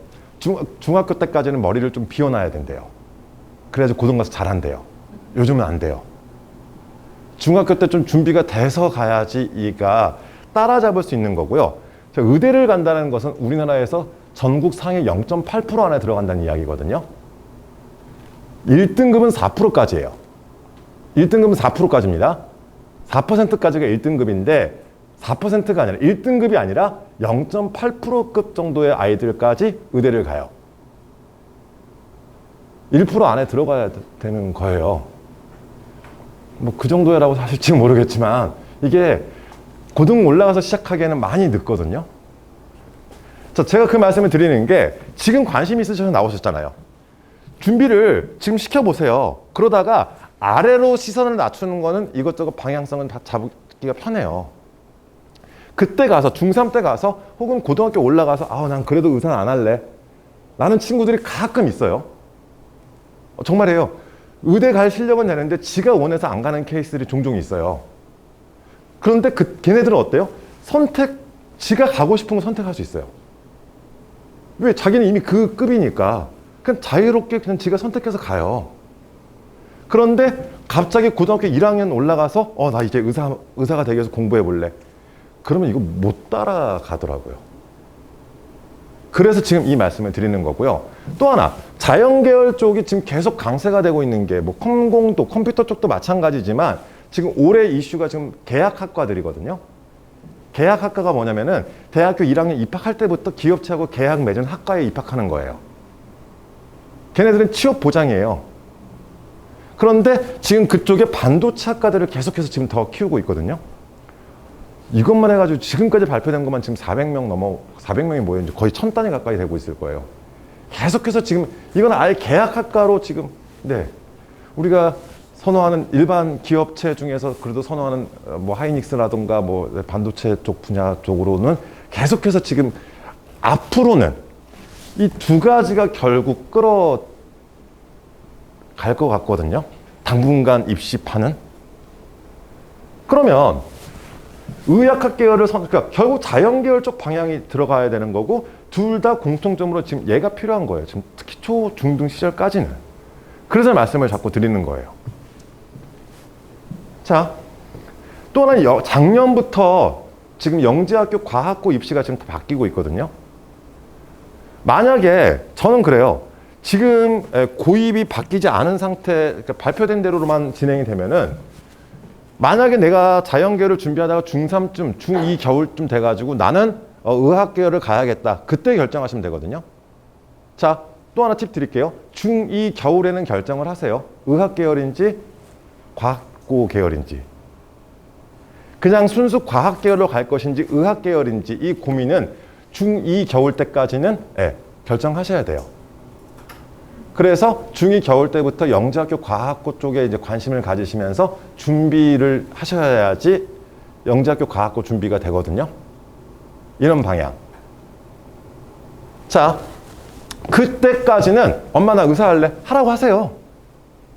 중학교 때까지는 머리를 좀 비워놔야 된대요. 그래야지 고등 가서 잘한대요. 요즘은 안 돼요. 중학교 때 좀 준비가 돼서 가야지 이가 따라잡을 수 있는 거고요. 의대를 간다는 것은 우리나라에서 전국 상위 0.8% 안에 들어간다는 이야기거든요. 1등급은 4%까지예요. 1등급은 4%까지입니다. 4%까지가 1등급인데 4%가 아니라 1등급이 아니라 0.8%급 정도의 아이들까지 의대를 가요. 1% 안에 들어가야 되는 거예요. 뭐 그 정도라고 사실 지금 모르겠지만 이게 고등 올라가서 시작하기에는 많이 늦거든요. 자, 제가 그 말씀을 드리는 게 지금 관심 있으셔서 나오셨잖아요. 준비를 지금 시켜보세요. 그러다가 아래로 시선을 낮추는 거는 이것저것 방향성은 다 잡기가 편해요. 그때 가서 중3 때 가서 혹은 고등학교 올라가서 난 그래도 의사는 안 할래 라는 친구들이 가끔 있어요. 정말이에요. 의대 갈 실력은 되는데 지가 원해서 안 가는 케이스들이 종종 있어요. 그런데 걔네들은 어때요? 지가 가고 싶은 거 선택할 수 있어요. 왜? 자기는 이미 그 급이니까 그냥 자유롭게 그냥 지가 선택해서 가요. 그런데 갑자기 고등학교 1학년 올라가서 나 이제 의사가 되기 위해서 공부해 볼래. 그러면 이거 못 따라가더라고요. 그래서 지금 이 말씀을 드리는 거고요. 또 하나, 자연계열 쪽이 지금 계속 강세가 되고 있는 게 컴공도 컴퓨터 쪽도 마찬가지지만 지금 올해 이슈가 지금 계약학과들이거든요. 계약학과가 뭐냐면은 대학교 1학년 입학할 때부터 기업체하고 계약 맺은 학과에 입학하는 거예요. 걔네들은 취업 보장이에요. 그런데 지금 그쪽에 반도체 학과들을 계속해서 지금 더 키우고 있거든요. 이것만 해가지고 지금까지 발표된 것만 지금 400명이 모였는지 거의 1000단위 가까이 되고 있을 거예요. 계속해서 지금 이건 아예 계약학과로 지금 우리가 선호하는 일반 기업체 중에서 그래도 선호하는 뭐 하이닉스라든가 뭐 반도체 쪽 분야 쪽으로는 계속해서 지금 앞으로는 이 두 가지가 결국 끌어갈 것 같거든요. 당분간 입시판은. 그러면 의학학 계열을 그러니까 결국 자연계열 쪽 방향이 들어가야 되는 거고 둘 다 공통점으로 지금 얘가 필요한 거예요. 지금 특히 초, 중등 시절까지는. 그래서 말씀을 자꾸 드리는 거예요. 자, 또 하나 작년부터 지금 영재학교 과학고 입시가 지금 바뀌고 있거든요. 만약에 저는 그래요. 지금 고입이 바뀌지 않은 상태, 그러니까 발표된 대로만 진행이 되면은 만약에 내가 자연계열을 준비하다가 중3쯤, 중2 겨울쯤 돼가지고 나는 의학계열을 가야겠다. 그때 결정하시면 되거든요. 자, 또 하나 팁 드릴게요. 중2 겨울에는 결정을 하세요. 의학계열인지 과학고 계열인지. 그냥 순수 과학계열로 갈 것인지 의학계열인지 이 고민은 중2 겨울 때까지는 결정하셔야 돼요. 그래서 중2 겨울 때부터 영재학교 과학고 쪽에 이제 관심을 가지시면서 준비를 하셔야지 영재학교 과학고 준비가 되거든요. 이런 방향. 자, 그때까지는 엄마 나 의사 할래? 하라고 하세요.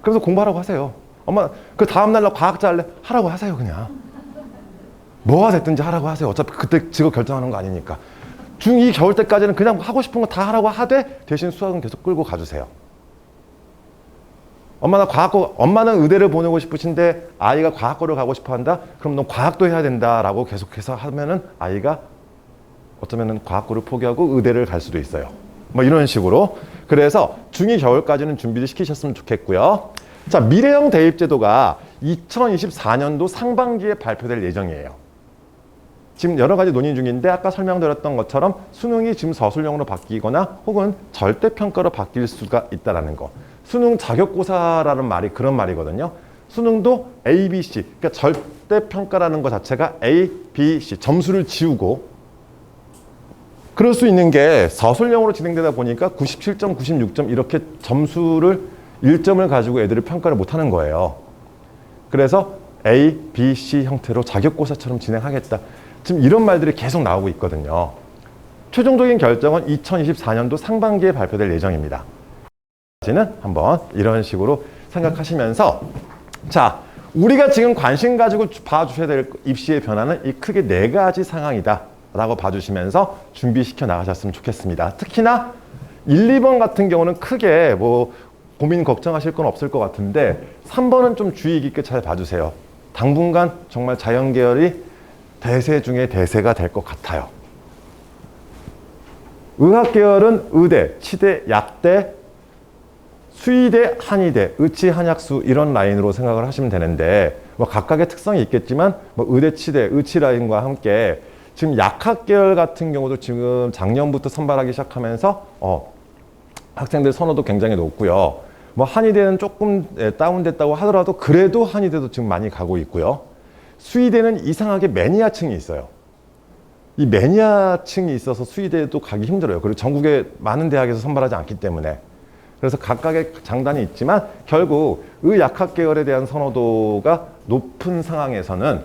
그래서 공부하라고 하세요. 엄마 그 다음날 나 과학자 할래? 하라고 하세요 그냥. 뭐가 됐든지 하라고 하세요. 어차피 그때 직업 결정하는 거 아니니까. 중2 겨울 때까지는 그냥 하고 싶은 거 다 하라고 하되 대신 수학은 계속 끌고 가주세요. 엄마 나 과학고, 엄마는 의대를 보내고 싶으신데 아이가 과학고를 가고 싶어 한다? 그럼 넌 과학도 해야 된다라고 계속해서 하면은 아이가 어쩌면은 과학고를 포기하고 의대를 갈 수도 있어요. 뭐 이런 식으로. 그래서 중2 겨울까지는 준비를 시키셨으면 좋겠고요. 자, 미래형 대입제도가 2024년도 상반기에 발표될 예정이에요. 지금 여러 가지 논의 중인데 아까 설명드렸던 것처럼 수능이 지금 서술형으로 바뀌거나 혹은 절대평가로 바뀔 수가 있다는 거. 수능 자격고사라는 말이 그런 말이거든요. 수능도 A, B, C. 그러니까 절대평가라는 것 자체가 A, B, C. 점수를 지우고 그럴 수 있는 게 서술형으로 진행되다 보니까 97점, 96점 이렇게 점수를 1점을 가지고 애들을 평가를 못하는 거예요. 그래서 A, B, C 형태로 자격고사처럼 진행하겠다. 지금 이런 말들이 계속 나오고 있거든요. 최종적인 결정은 2024년도 상반기에 발표될 예정입니다. 는 한번 이런 식으로 생각하시면서 자, 우리가 지금 관심 가지고 봐주셔야 될 입시의 변화는 이 크게 4가지 상황이다 라고 봐주시면서 준비시켜 나가셨으면 좋겠습니다. 특히나 1, 2번 같은 경우는 크게 뭐 고민 걱정하실 건 없을 것 같은데 3번은 좀 주의 깊게 잘 봐주세요. 당분간 정말 자연계열이 대세 중에 대세가 될 것 같아요. 의학계열은 의대, 치대, 약대, 수의대, 한의대, 의치, 한약수 이런 라인으로 생각을 하시면 되는데 뭐 각각의 특성이 있겠지만 뭐 의대, 치대, 의치 라인과 함께 지금 약학계열 같은 경우도 지금 작년부터 선발하기 시작하면서 학생들 선호도 굉장히 높고요. 뭐 한의대는 조금 다운됐다고 하더라도 그래도 한의대도 지금 많이 가고 있고요. 수의대는 이상하게 매니아층이 있어요. 이 매니아층이 있어서 수의대도 가기 힘들어요. 그리고 전국의 많은 대학에서 선발하지 않기 때문에. 그래서 각각의 장단이 있지만 결국 의약학 계열에 대한 선호도가 높은 상황에서는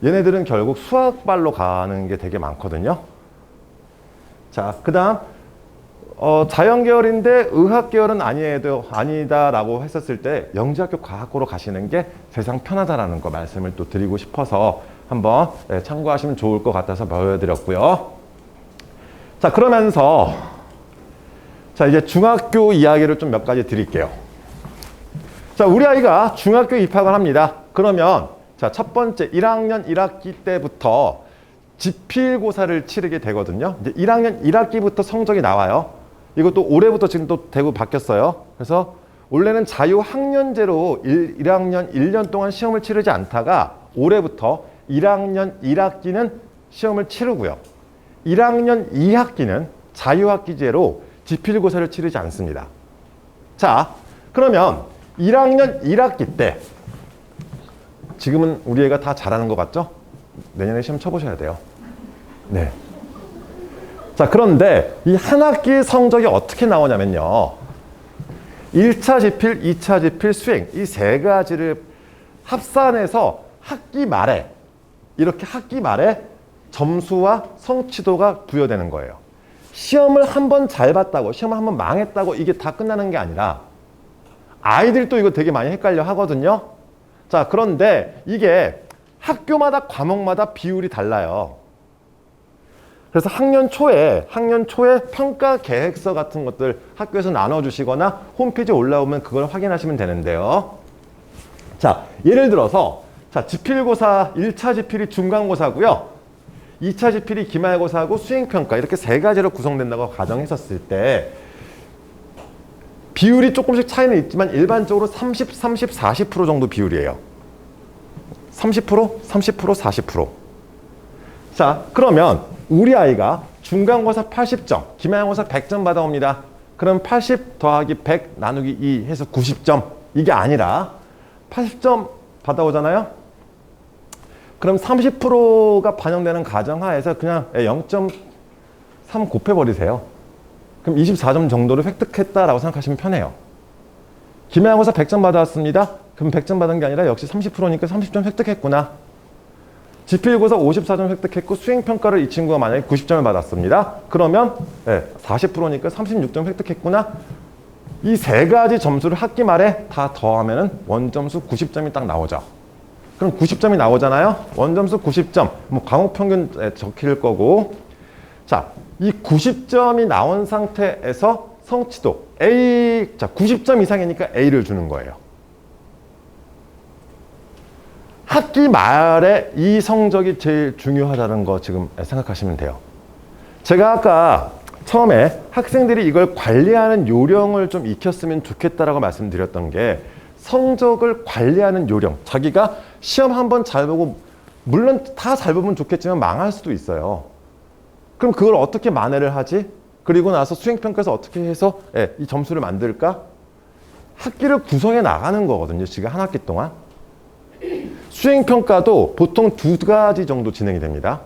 얘네들은 결국 수학발로 가는 게 되게 많거든요. 자, 그 다음 자연계열인데 의학계열은 아니다라고 했었을 때 영재학교 과학고로 가시는 게 세상 편하다라는 거 말씀을 또 드리고 싶어서 한번 참고하시면 좋을 것 같아서 보여드렸고요. 자, 그러면서 자, 이제 중학교 이야기를 좀 몇 가지 드릴게요. 자, 우리 아이가 중학교 입학을 합니다. 그러면 자, 첫 번째 1학년 1학기 때부터 지필고사를 치르게 되거든요. 이제 1학년 1학기부터 성적이 나와요. 이것도 올해부터 지금 또 대구 바뀌었어요. 그래서 원래는 자유학년제로 1학년 1년 동안 시험을 치르지 않다가 올해부터 1학년 1학기는 시험을 치르고요. 1학년 2학기는 자유학기제로 지필고사를 치르지 않습니다. 자, 그러면 1학년 1학기 때 지금은 우리 애가 다 잘하는 것 같죠? 내년에 시험 쳐보셔야 돼요. 네. 자, 그런데 이 한 학기의 성적이 어떻게 나오냐면요. 1차 지필, 2차 지필, 수행 이 3가지를 합산해서 학기 말에 이렇게 학기 말에 점수와 성취도가 부여되는 거예요. 시험을 한 번 잘 봤다고 시험을 한 번 망했다고 이게 다 끝나는 게 아니라 아이들도 이거 되게 많이 헷갈려 하거든요. 자, 그런데 이게 학교마다 과목마다 비율이 달라요. 그래서 학년 초에 평가 계획서 같은 것들 학교에서 나눠주시거나 홈페이지에 올라오면 그걸 확인하시면 되는데요. 자, 예를 들어서 자, 지필고사 1차 지필이 중간고사고요. 2차 지필이 기말고사하고 수행평가 이렇게 3가지로 구성된다고 가정했었을 때 비율이 조금씩 차이는 있지만 일반적으로 30, 40% 정도 비율이에요. 30%, 30%, 40%. 자, 그러면 우리 아이가 중간고사 80점, 기말고사 100점 받아옵니다. 그럼 80 더하기 100 나누기 2 해서 90점. 이게 아니라 80점 받아오잖아요. 그럼 30%가 반영되는 가정하에서 그냥 0.3 곱해버리세요. 그럼 24점 정도를 획득했다라고 생각하시면 편해요. 기말고사 100점 받아왔습니다. 그럼 100점 받은 게 아니라 역시 30%니까 30점 획득했구나. 지필고사 54점 획득했고 수행평가를 이 친구가 만약에 90점을 받았습니다. 그러면 40%니까 36점 획득했구나. 이 세 가지 점수를 학기 말에 다 더하면 원점수 90점이 딱 나오죠. 그럼 90점이 나오잖아요. 원점수 90점. 뭐 과목 평균 적힐 거고. 자, 이 90점이 나온 상태에서 성취도 A, 자 90점 이상이니까 A를 주는 거예요. 학기 말에 이 성적이 제일 중요하다는 거 지금 생각하시면 돼요. 제가 아까 처음에 학생들이 이걸 관리하는 요령을 좀 익혔으면 좋겠다라고 말씀드렸던 게 성적을 관리하는 요령. 자기가 시험 한번 잘 보고 물론 다 잘 보면 좋겠지만 망할 수도 있어요. 그럼 그걸 어떻게 만회를 하지? 그리고 나서 수행평가에서 어떻게 해서 이 점수를 만들까? 학기를 구성해 나가는 거거든요. 지금 한 학기 동안. 수행평가도 보통 2가지 정도 진행이 됩니다.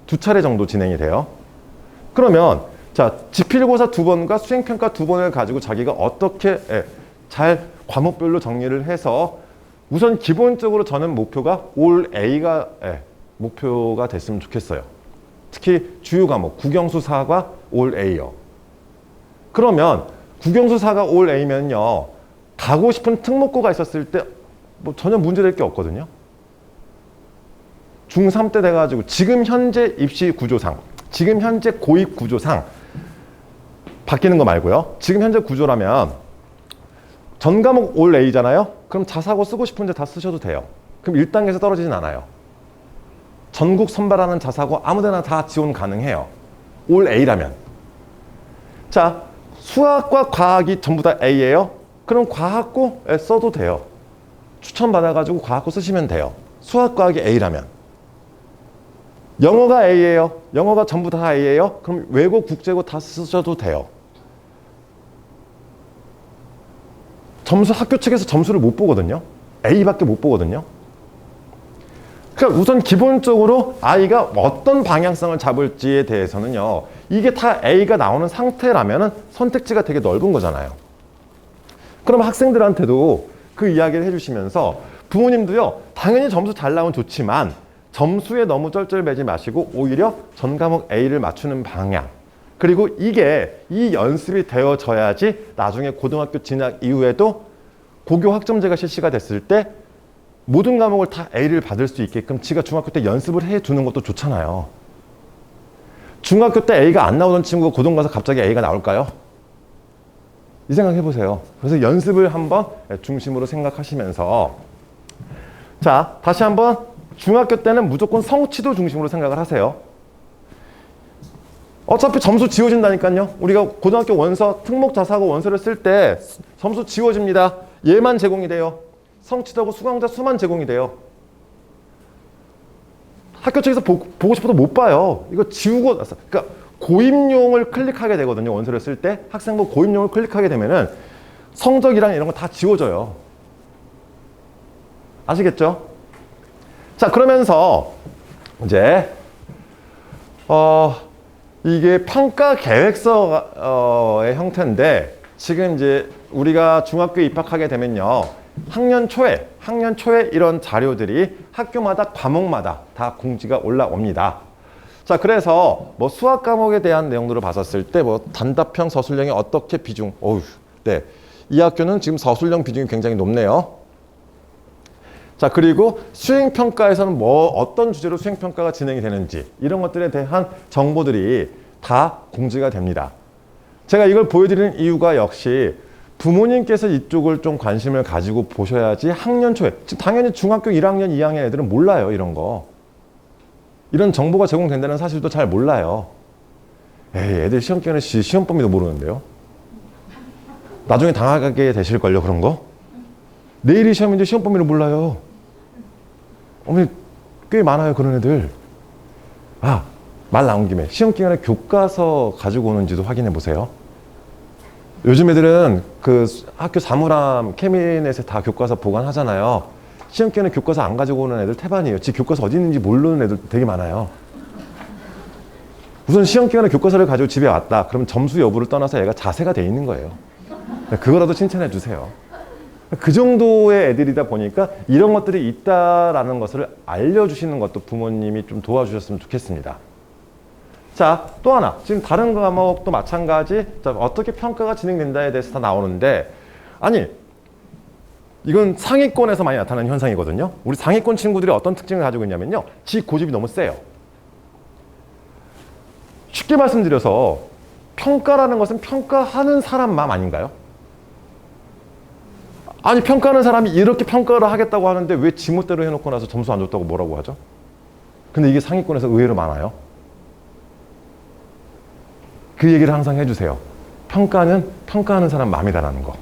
2차례 정도 진행이 돼요. 그러면 자 지필고사 2번과 수행평가 2번을 가지고 자기가 어떻게 잘 과목별로 정리를 해서 우선 기본적으로 저는 목표가 올 A가 목표가 됐으면 좋겠어요. 특히 주요 과목 국영수 4가 올 A요. 그러면 국영수 4가 올 A면요. 가고 싶은 특목고가 있었을 때 뭐 전혀 문제될 게 없거든요. 중3 때 돼가지고 지금 현재 입시 구조상, 지금 현재 고입 구조상 바뀌는 거 말고요. 지금 현재 구조라면 전 과목 올 A잖아요. 그럼 자사고 쓰고 싶은데 다 쓰셔도 돼요. 그럼 1단계에서 떨어지진 않아요. 전국 선발하는 자사고 아무데나 다 지원 가능해요. 올 A라면. 자, 수학과 과학이 전부 다 A예요. 그럼 과학고 써도 돼요. 추천받아가지고 과학고 쓰시면 돼요. 수학, 과학이 A라면. 영어가 A예요. 영어가 전부 다 A예요. 그럼 외고, 국제고 다 쓰셔도 돼요. 점수 학교 측에서 점수를 못 보거든요. A밖에 못 보거든요. 그러니까 우선 기본적으로 아이가 어떤 방향성을 잡을지에 대해서는요. 이게 다 A가 나오는 상태라면 선택지가 되게 넓은 거잖아요. 그럼 학생들한테도 그 이야기를 해주시면서 부모님도요. 당연히 점수 잘 나오면 좋지만 점수에 너무 쩔쩔매지 마시고 오히려 전 과목 A를 맞추는 방향. 그리고 이게 이 연습이 되어져야지 나중에 고등학교 진학 이후에도 고교 학점제가 실시가 됐을 때 모든 과목을 다 A를 받을 수 있게끔 지가 중학교 때 연습을 해두는 것도 좋잖아요. 중학교 때 A가 안 나오던 친구가 고등 가서 갑자기 A가 나올까요? 이 생각 해보세요. 그래서 연습을 한번 중심으로 생각하시면서 자, 다시 한번 중학교 때는 무조건 성취도 중심으로 생각을 하세요. 어차피 점수 지워진다니까요. 우리가 고등학교 원서, 특목 자사고 원서를 쓸 때 점수 지워집니다. 얘만 제공이 돼요. 성취도하고 수강자 수만 제공이 돼요. 학교 측에서 보고 싶어도 못 봐요. 이거 지우고 나서. 그러니까 고입용을 클릭하게 되거든요. 원서를 쓸 때 학생부 고입용을 클릭하게 되면은 성적이랑 이런 거 다 지워져요. 아시겠죠? 자, 그러면서 이제 이게 평가 계획서의 형태인데 지금 이제 우리가 중학교에 입학하게 되면요. 학년 초에 이런 자료들이 학교마다 과목마다 다 공지가 올라옵니다. 자, 그래서 뭐 수학 과목에 대한 내용들을 봤었을 때 뭐 단답형 서술형이 어떻게 비중, 네. 이 학교는 지금 서술형 비중이 굉장히 높네요. 자, 그리고 수행평가에서는 뭐 어떤 주제로 수행평가가 진행이 되는지 이런 것들에 대한 정보들이 다 공지가 됩니다. 제가 이걸 보여드리는 이유가 역시 부모님께서 이쪽을 좀 관심을 가지고 보셔야지 학년 초에, 당연히 중학교 1학년, 2학년 애들은 몰라요, 이런 거. 이런 정보가 제공된다는 사실도 잘 몰라요. 에이, 애들 시험 기간에 시험 범위도 모르는데요. 나중에 당하게 되실걸요, 그런 거? 내일이 시험인데 시험 범위를 몰라요. 어머니, 꽤 많아요, 그런 애들. 아, 말 나온 김에 시험 기간에 교과서 가지고 오는지도 확인해 보세요. 요즘 애들은 그 학교 사물함 캐비넷에 다 교과서 보관하잖아요. 시험 기간에 교과서 안 가지고 오는 애들 태반이에요. 지 교과서 어디 있는지 모르는 애들 되게 많아요. 우선 시험 기간에 교과서를 가지고 집에 왔다. 그럼 점수 여부를 떠나서 얘가 자세가 돼 있는 거예요. 그거라도 칭찬해 주세요. 그 정도의 애들이다 보니까 이런 것들이 있다라는 것을 알려주시는 것도 부모님이 좀 도와주셨으면 좋겠습니다. 자, 또 하나. 지금 다른 과목도 마찬가지. 자, 어떻게 평가가 진행된다에 대해서 다 나오는데, 아니, 이건 상위권에서 많이 나타나는 현상이거든요. 우리 상위권 친구들이 어떤 특징을 가지고 있냐면요. 지 고집이 너무 세요. 쉽게 말씀드려서 평가라는 것은 평가하는 사람 마음 아닌가요? 아니, 평가하는 사람이 이렇게 평가를 하겠다고 하는데 왜 지멋대로 해놓고 나서 점수 안 줬다고 뭐라고 하죠? 근데 이게 상위권에서 의외로 많아요. 그 얘기를 항상 해주세요. 평가는 평가하는 사람 마음이다라는 거.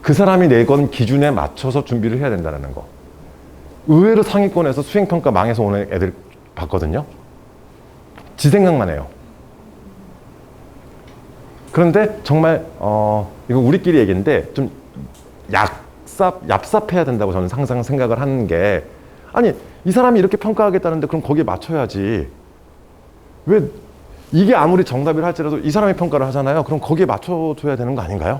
그 사람이 내건 기준에 맞춰서 준비를 해야 된다는 거. 의외로 상위권에서 수행평가 망해서 오는 애들 봤거든요. 지 생각만 해요. 그런데 정말 이거 우리끼리 얘기인데 좀 얍삽해야 된다고 저는 항상 생각을 하는 게, 아니, 이 사람이 이렇게 평가하겠다는데 그럼 거기에 맞춰야지. 왜 이게 아무리 정답이라 할지라도 이 사람이 평가를 하잖아요. 그럼 거기에 맞춰줘야 되는 거 아닌가요?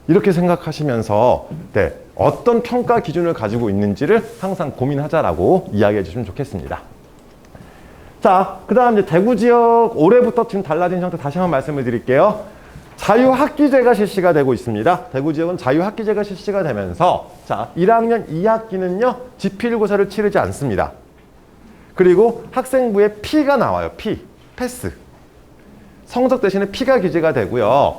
이렇게 생각하시면서 네, 어떤 평가 기준을 가지고 있는지를 항상 고민하자라고 이야기해 주시면 좋겠습니다. 자, 그 다음 이제 대구 지역 올해부터 지금 달라진 형태 다시 한번 말씀을 드릴게요. 자유학기제가 실시가 되고 있습니다. 대구 지역은 자유학기제가 실시가 되면서 자, 1학년 2학기는요 지필고사를 치르지 않습니다. 그리고 학생부에 P가 나와요. 패스. 성적 대신에 P가 기재가 되고요.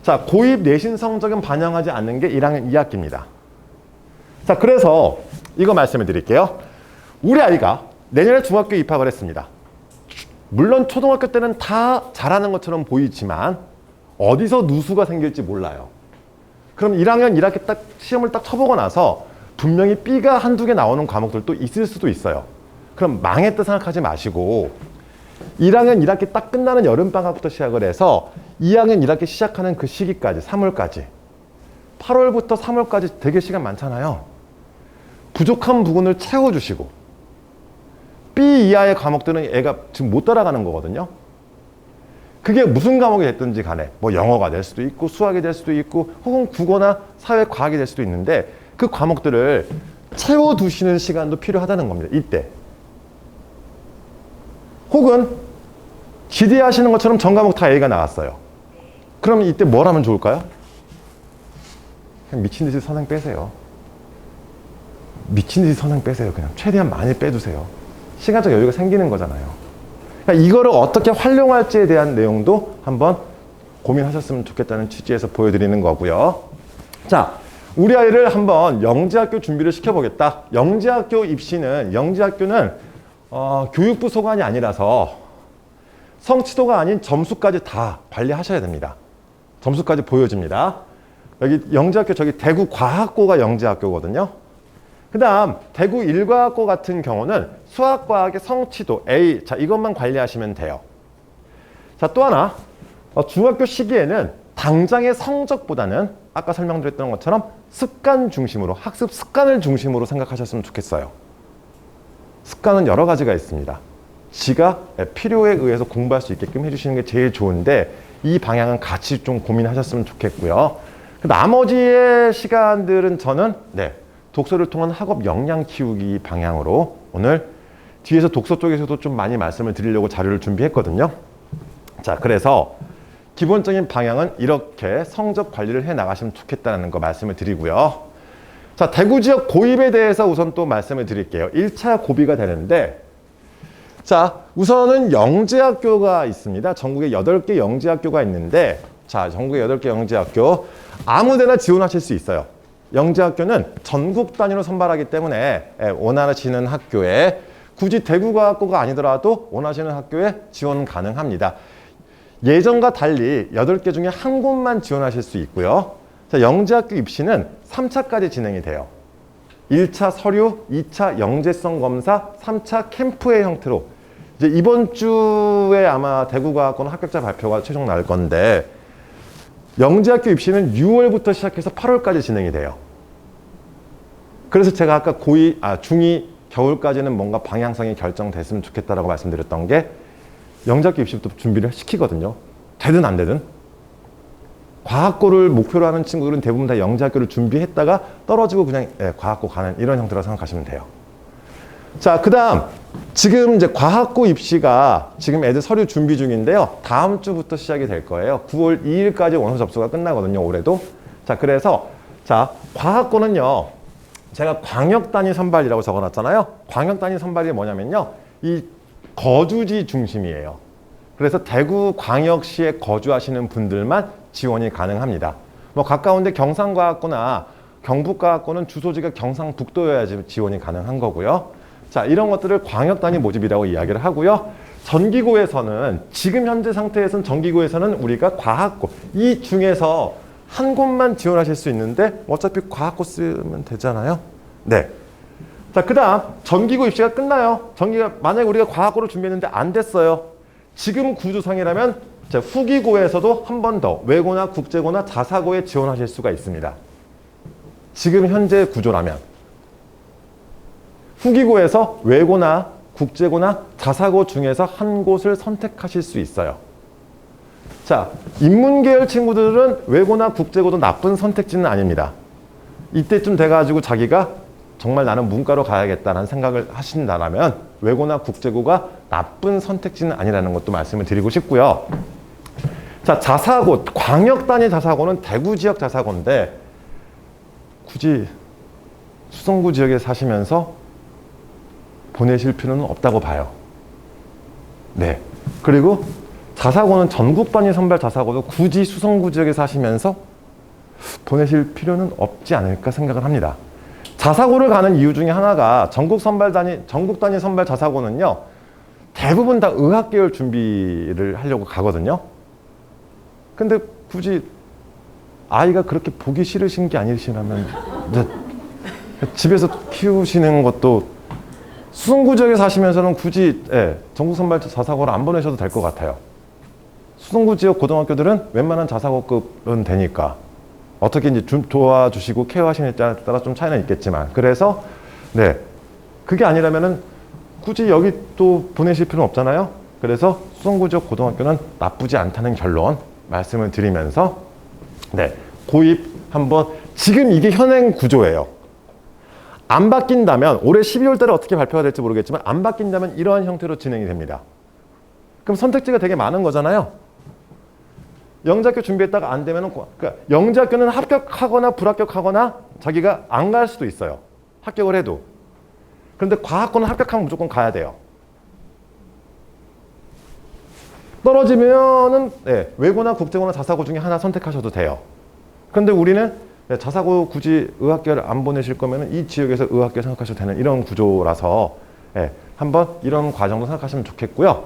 자, 고입 내신 성적은 반영하지 않는 게 1학년 2학기입니다. 자, 그래서 이거 말씀을 드릴게요. 우리 아이가 내년에 중학교에 입학을 했습니다. 물론 초등학교 때는 다 잘하는 것처럼 보이지만 어디서 누수가 생길지 몰라요. 그럼 1학년 1학기 딱 시험을 딱 쳐보고 나서 분명히 B가 한두 개 나오는 과목들도 있을 수도 있어요. 그럼 망했다 생각하지 마시고 1학년 1학기 딱 끝나는 여름방학부터 시작을 해서 2학년 1학기 시작하는 그 시기까지 3월까지 8월부터 3월까지 되게 시간 많잖아요. 부족한 부분을 채워주시고 B 이하의 과목들은 애가 지금 못 따라가는 거거든요. 그게 무슨 과목이 됐든지 간에 뭐 영어가 될 수도 있고 수학이 될 수도 있고 혹은 국어나 사회과학이 될 수도 있는데 그 과목들을 채워두시는 시간도 필요하다는 겁니다. 이때. 혹은 기대하시는 것처럼 전 과목 다 A가 나왔어요. 그러면 이때 뭘 하면 좋을까요? 그냥 미친 듯이 선행 빼세요. 미친 듯이 선행 빼세요. 그냥 최대한 많이 빼두세요. 시간적 여유가 생기는 거잖아요. 그러니까 이거를 어떻게 활용할지에 대한 내용도 한번 고민하셨으면 좋겠다는 취지에서 보여드리는 거고요. 자, 우리 아이를 한번 영재학교 준비를 시켜보겠다. 영재학교는 교육부 소관이 아니라서 성취도가 아닌 점수까지 다 관리하셔야 됩니다. 점수까지 보여집니다. 여기 영재학교, 저기 대구과학고가 영재학교거든요. 그 다음 대구 일과학고 같은 경우는 수학과학의 성취도 A, 자, 이것만 관리하시면 돼요. 자, 또 하나, 중학교 시기에는 당장의 성적보다는 아까 설명드렸던 것처럼 습관 중심으로, 학습 습관을 중심으로 생각하셨으면 좋겠어요. 습관은 여러 가지가 있습니다. 지가 필요에 의해서 공부할 수 있게끔 해주시는 게 제일 좋은데 이 방향은 같이 좀 고민하셨으면 좋겠고요. 나머지의 시간들은 저는 독서를 통한 학업 역량 키우기 방향으로 오늘 뒤에서 독서 쪽에서도 좀 많이 말씀을 드리려고 자료를 준비했거든요. 자, 그래서 기본적인 방향은 이렇게 성적 관리를 해 나가시면 좋겠다는 거 말씀을 드리고요. 자, 대구 지역 고입에 대해서 우선 또 말씀을 드릴게요. 1차 고비가 되는데, 자, 우선은 영재학교가 있습니다. 전국에 8개 영재학교가 있는데, 자, 전국에 8개 영재학교 아무 데나 지원하실 수 있어요. 영재학교는 전국 단위로 선발하기 때문에 원하시는 학교에, 굳이 대구과학고가 아니더라도 원하시는 학교에 지원 가능합니다. 예전과 달리 8개 중에 한 곳만 지원하실 수 있고요. 자, 영재학교 입시는 3차까지 진행이 돼요. 1차 서류, 2차 영재성 검사, 3차 캠프의 형태로 이제 이번 주에 아마 대구과학고는 합격자 발표가 최종 나올 건데 영재학교 입시는 6월부터 시작해서 8월까지 진행이 돼요. 그래서 제가 아까 중2 겨울까지는 뭔가 방향성이 결정됐으면 좋겠다라고 말씀드렸던 게 영재학교 입시부터 준비를 시키거든요. 되든 안 되든. 과학고를 목표로 하는 친구들은 대부분 다 영재학교를 준비했다가 떨어지고 그냥 과학고 가는 이런 형태라고 생각하시면 돼요. 자, 그 다음 지금 이제 과학고 입시가 지금 애들 서류 준비 중인데요. 다음 주부터 시작이 될 거예요. 9월 2일까지 원서 접수가 끝나거든요. 올해도. 자, 그래서 자, 과학고는요. 제가 광역단위 선발이라고 적어놨잖아요. 광역단위 선발이 뭐냐면요. 이 거주지 중심이에요. 그래서 대구 광역시에 거주하시는 분들만 지원이 가능합니다. 뭐 가까운데 경상과학고나 경북과학고는 주소지가 경상북도여야지 지원이 가능한 거고요. 자, 이런 것들을 광역단위 모집이라고 이야기를 하고요. 전기고에서는 지금 현재 상태에서는 전기고에서는 우리가 과학고 이 중에서 한 곳만 지원하실 수 있는데 어차피 과학고 쓰면 되잖아요. 네. 자, 그 다음 전기고 입시가 끝나요. 만약에 우리가 과학고를 준비했는데 안 됐어요. 지금 구조상이라면 후기고에서도 한 번 더 외고나 국제고나 자사고에 지원하실 수가 있습니다. 지금 현재 구조라면 후기고에서 외고나 국제고나 자사고 중에서 한 곳을 선택하실 수 있어요. 자, 인문계열 친구들은 외고나 국제고도 나쁜 선택지는 아닙니다. 이때쯤 돼가지고 자기가 정말 나는 문과로 가야겠다는 생각을 하신다면 외고나 국제고가 나쁜 선택지는 아니라는 것도 말씀을 드리고 싶고요. 자, 자사고, 광역단위 자사고는 대구 지역 자사고인데 굳이 수성구 지역에 사시면서 보내실 필요는 없다고 봐요. 네. 그리고 자사고는 전국 단위 선발 자사고도 굳이 수성구 지역에 사시면서 보내실 필요는 없지 않을까 생각을 합니다. 자사고를 가는 이유 중에 하나가 전국 단위 선발 자사고는요. 대부분 다 의학계열 준비를 하려고 가거든요. 근데 굳이 아이가 그렇게 보기 싫으신 게 아니시라면 집에서 키우시는 것도 수성구 지역에 사시면서는 굳이 전국 선발 자사고를 안 보내셔도 될 것 같아요. 수성구 지역 고등학교들은 웬만한 자사고급은 되니까 어떻게 이제 도와주시고 케어하시느냐에 따라 좀 차이는 있겠지만 그래서 그게 아니라면은 굳이 여기 또 보내실 필요는 없잖아요. 그래서 수성구 지역 고등학교는 나쁘지 않다는 결론 말씀을 드리면서 고입 한번 지금 이게 현행 구조예요. 안 바뀐다면 올해 12월 달에 어떻게 발표가 될지 모르겠지만 안 바뀐다면 이러한 형태로 진행이 됩니다. 그럼 선택지가 되게 많은 거잖아요. 영재학교 준비했다가 안 되면은 그러니까 영재학교는 합격하거나 불합격하거나 자기가 안 갈 수도 있어요. 합격을 해도. 그런데 과학고는 합격하면 무조건 가야 돼요. 떨어지면은 외고나 국제고나 자사고 중에 하나 선택하셔도 돼요. 그런데 우리는 자사고 굳이 의학계를 안 보내실 거면 이 지역에서 의학계 생각하셔도 되는 이런 구조라서 한번 이런 과정도 생각하시면 좋겠고요.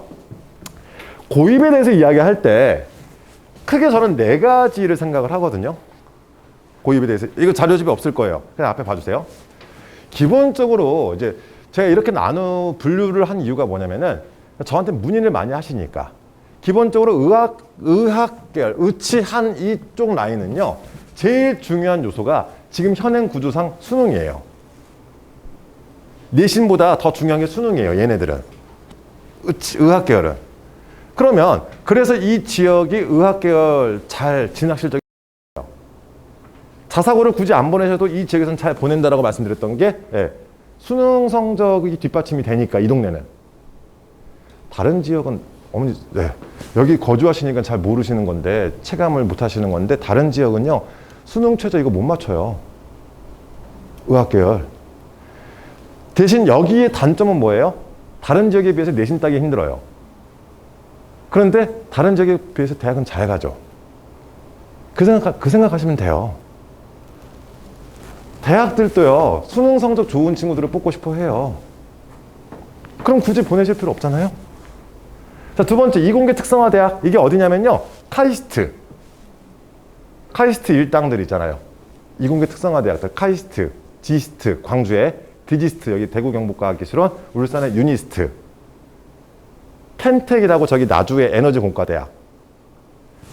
고입에 대해서 이야기할 때 크게 저는 4가지를 생각을 하거든요. 고입에 대해서. 이거 자료집에 없을 거예요. 그냥 앞에 봐주세요. 기본적으로 이제 제가 이렇게 분류를 한 이유가 뭐냐면은 저한테 문의를 많이 하시니까 기본적으로 의학계열, 의치한 이쪽 라인은요. 제일 중요한 요소가 지금 현행 구조상 수능이에요. 내신보다 더 중요한 게 수능이에요. 얘네들은. 의학계열은. 그러면 그래서 이 지역이 의학계열 잘 진학 실적이 자사고를 굳이 안 보내셔도 이 지역에서는 잘 보낸다라고 말씀드렸던 게 수능 성적이 뒷받침이 되니까 이 동네는. 다른 지역은 어머니 여기 거주하시니까 잘 모르시는 건데 체감을 못 하시는 건데 다른 지역은요. 수능 최저 이거 못 맞춰요. 의학계열. 대신 여기의 단점은 뭐예요? 다른 지역에 비해서 내신 따기 힘들어요. 그런데 다른 지역에 비해서 대학은 잘 가죠. 그 생각하시면 돼요. 대학들도요. 수능 성적 좋은 친구들을 뽑고 싶어 해요. 그럼 굳이 보내실 필요 없잖아요. 자, 두 번째 이공계 특성화 대학. 이게 어디냐면요. 카이스트 일당들 있잖아요. 이공계 특성화 대학들 카이스트. 지스트, 광주의 디지스트, 여기 대구 경북과학기술원, 울산의 유니스트, 펜텍이라고 저기 나주의 에너지공과대학.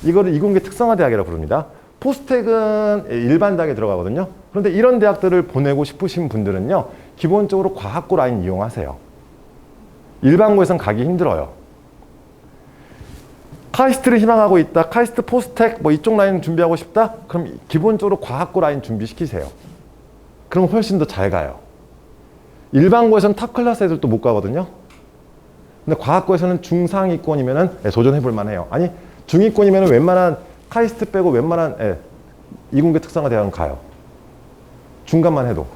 이거를 이공계 특성화대학이라고 부릅니다. 포스텍은 일반 대학에 들어가거든요. 그런데 이런 대학들을 보내고 싶으신 분들은요, 기본적으로 과학고 라인 이용하세요. 일반고에선 가기 힘들어요. 카이스트를 희망하고 있다. 카이스트, 포스텍 뭐 이쪽 라인 준비하고 싶다. 그럼 기본적으로 과학고 라인 준비시키세요. 그럼 훨씬 더 잘 가요. 일반고에서는 탑 클래스 애들도 못 가거든요. 근데 과학고에서는 중상위권이면은 도전해볼 만해요. 아니 중위권이면은 웬만한 카이스트 빼고 웬만한 이공계 특성화 대학은 가요. 중간만 해도.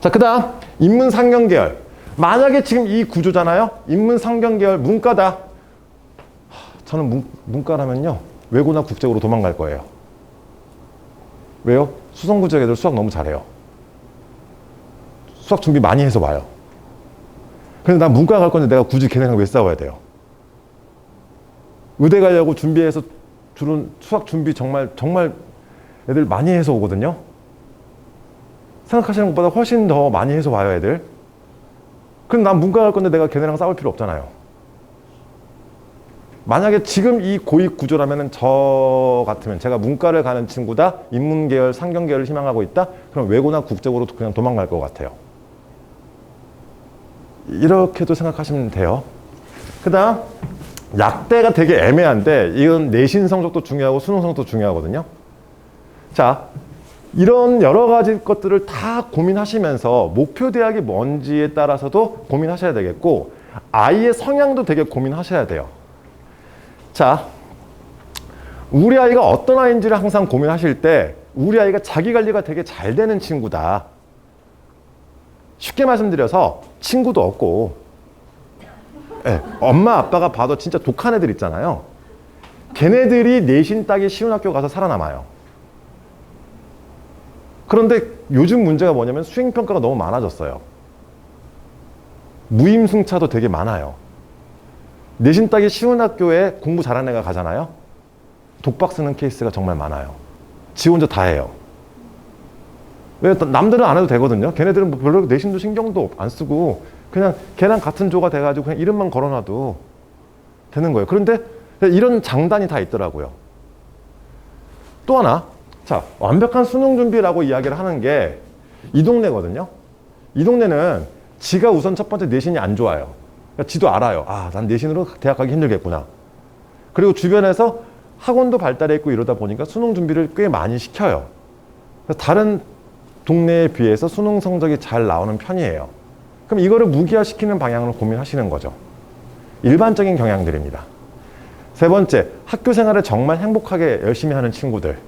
자, 그다음 인문상경계열. 만약에 지금 이 구조잖아요. 인문상경계열 문과다. 저는 문과라면요, 외고나 국제고로 도망갈 거예요. 왜요? 수성구제 애들 수학 너무 잘해요. 수학 준비 많이 해서 와요. 근데 난 문과 갈 건데 내가 굳이 걔네랑 왜 싸워야 돼요? 의대 가려고 준비해서 주로 수학 준비 정말 애들 많이 해서 오거든요. 생각하시는 것보다 훨씬 더 많이 해서 와요, 애들. 그럼 난 문과 갈 건데 내가 걔네랑 싸울 필요 없잖아요. 만약에 지금 이 고익 구조라면 저 같으면, 제가 문과를 가는 친구다, 인문계열, 상경계열을 희망하고 있다, 그럼 외고나 국제고로 그냥 도망갈 것 같아요. 이렇게도 생각하시면 돼요. 그 다음 약대가 되게 애매한데, 이건 내신 성적도 중요하고 수능 성적도 중요하거든요. 자, 이런 여러 가지 것들을 다 고민하시면서 목표 대학이 뭔지에 따라서도 고민하셔야 되겠고, 아이의 성향도 되게 고민하셔야 돼요. 자, 우리 아이가 어떤 아이인지를 항상 고민하실 때, 우리 아이가 자기 관리가 되게 잘 되는 친구다. 쉽게 말씀드려서 친구도 없고, 엄마 아빠가 봐도 진짜 독한 애들 있잖아요. 걔네들이 내신 따기 쉬운 학교 가서 살아남아요. 그런데 요즘 문제가 뭐냐면 수행평가가 너무 많아졌어요. 무임승차도 되게 많아요. 내신 따기 쉬운 학교에 공부 잘하는 애가 가잖아요. 독박 쓰는 케이스가 정말 많아요. 지 혼자 다 해요. 왜? 남들은 안 해도 되거든요. 걔네들은 뭐 별로 내신도 신경도 안 쓰고 그냥 걔랑 같은 조가 돼가지고 그냥 이름만 걸어놔도 되는 거예요. 그런데 이런 장단이 다 있더라고요. 또 하나, 자, 완벽한 수능 준비라고 이야기를 하는 게 이 동네거든요. 이 동네는 지가 우선 첫 번째 내신이 안 좋아요. 그러니까 지도 알아요. 아, 난 내신으로 대학 가기 힘들겠구나. 그리고 주변에서 학원도 발달해 있고 이러다 보니까 수능 준비를 꽤 많이 시켜요. 그래서 다른 동네에 비해서 수능 성적이 잘 나오는 편이에요. 그럼 이거를 무기화시키는 방향으로 고민하시는 거죠. 일반적인 경향들입니다. 세 번째, 학교 생활을 정말 행복하게 열심히 하는 친구들.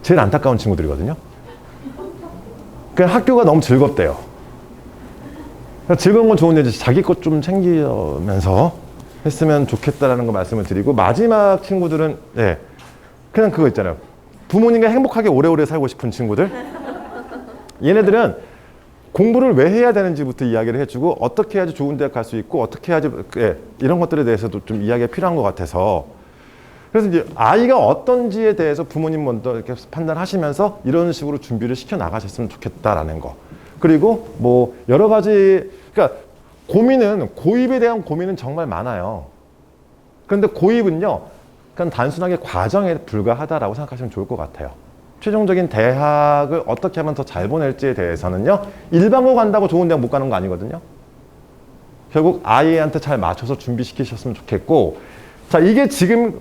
제일 안타까운 친구들이거든요. 그냥 학교가 너무 즐겁대요. 즐거운 건 좋은데 자기 것 좀 챙기면서 했으면 좋겠다라는 거 말씀을 드리고, 마지막 친구들은 그냥 그거 있잖아요. 부모님과 행복하게 오래오래 살고 싶은 친구들. 얘네들은 공부를 왜 해야 되는지부터 이야기를 해주고, 어떻게 해야지 좋은 대학 갈 수 있고, 어떻게 해야지 이런 것들에 대해서도 좀 이야기가 필요한 것 같아서, 그래서 이제 아이가 어떤지에 대해서 부모님 먼저 이렇게 판단하시면서 이런 식으로 준비를 시켜 나가셨으면 좋겠다라는 거. 그리고 뭐 여러 가지, 그러니까 고민은, 고입에 대한 고민은 정말 많아요. 그런데 고입은요, 그냥 단순하게 과정에 불과하다라고 생각하시면 좋을 것 같아요. 최종적인 대학을 어떻게 하면 더 잘 보낼지에 대해서는요, 일반고 간다고 좋은 대학 못 가는 거 아니거든요. 결국 아이한테 잘 맞춰서 준비시키셨으면 좋겠고, 자, 이게 지금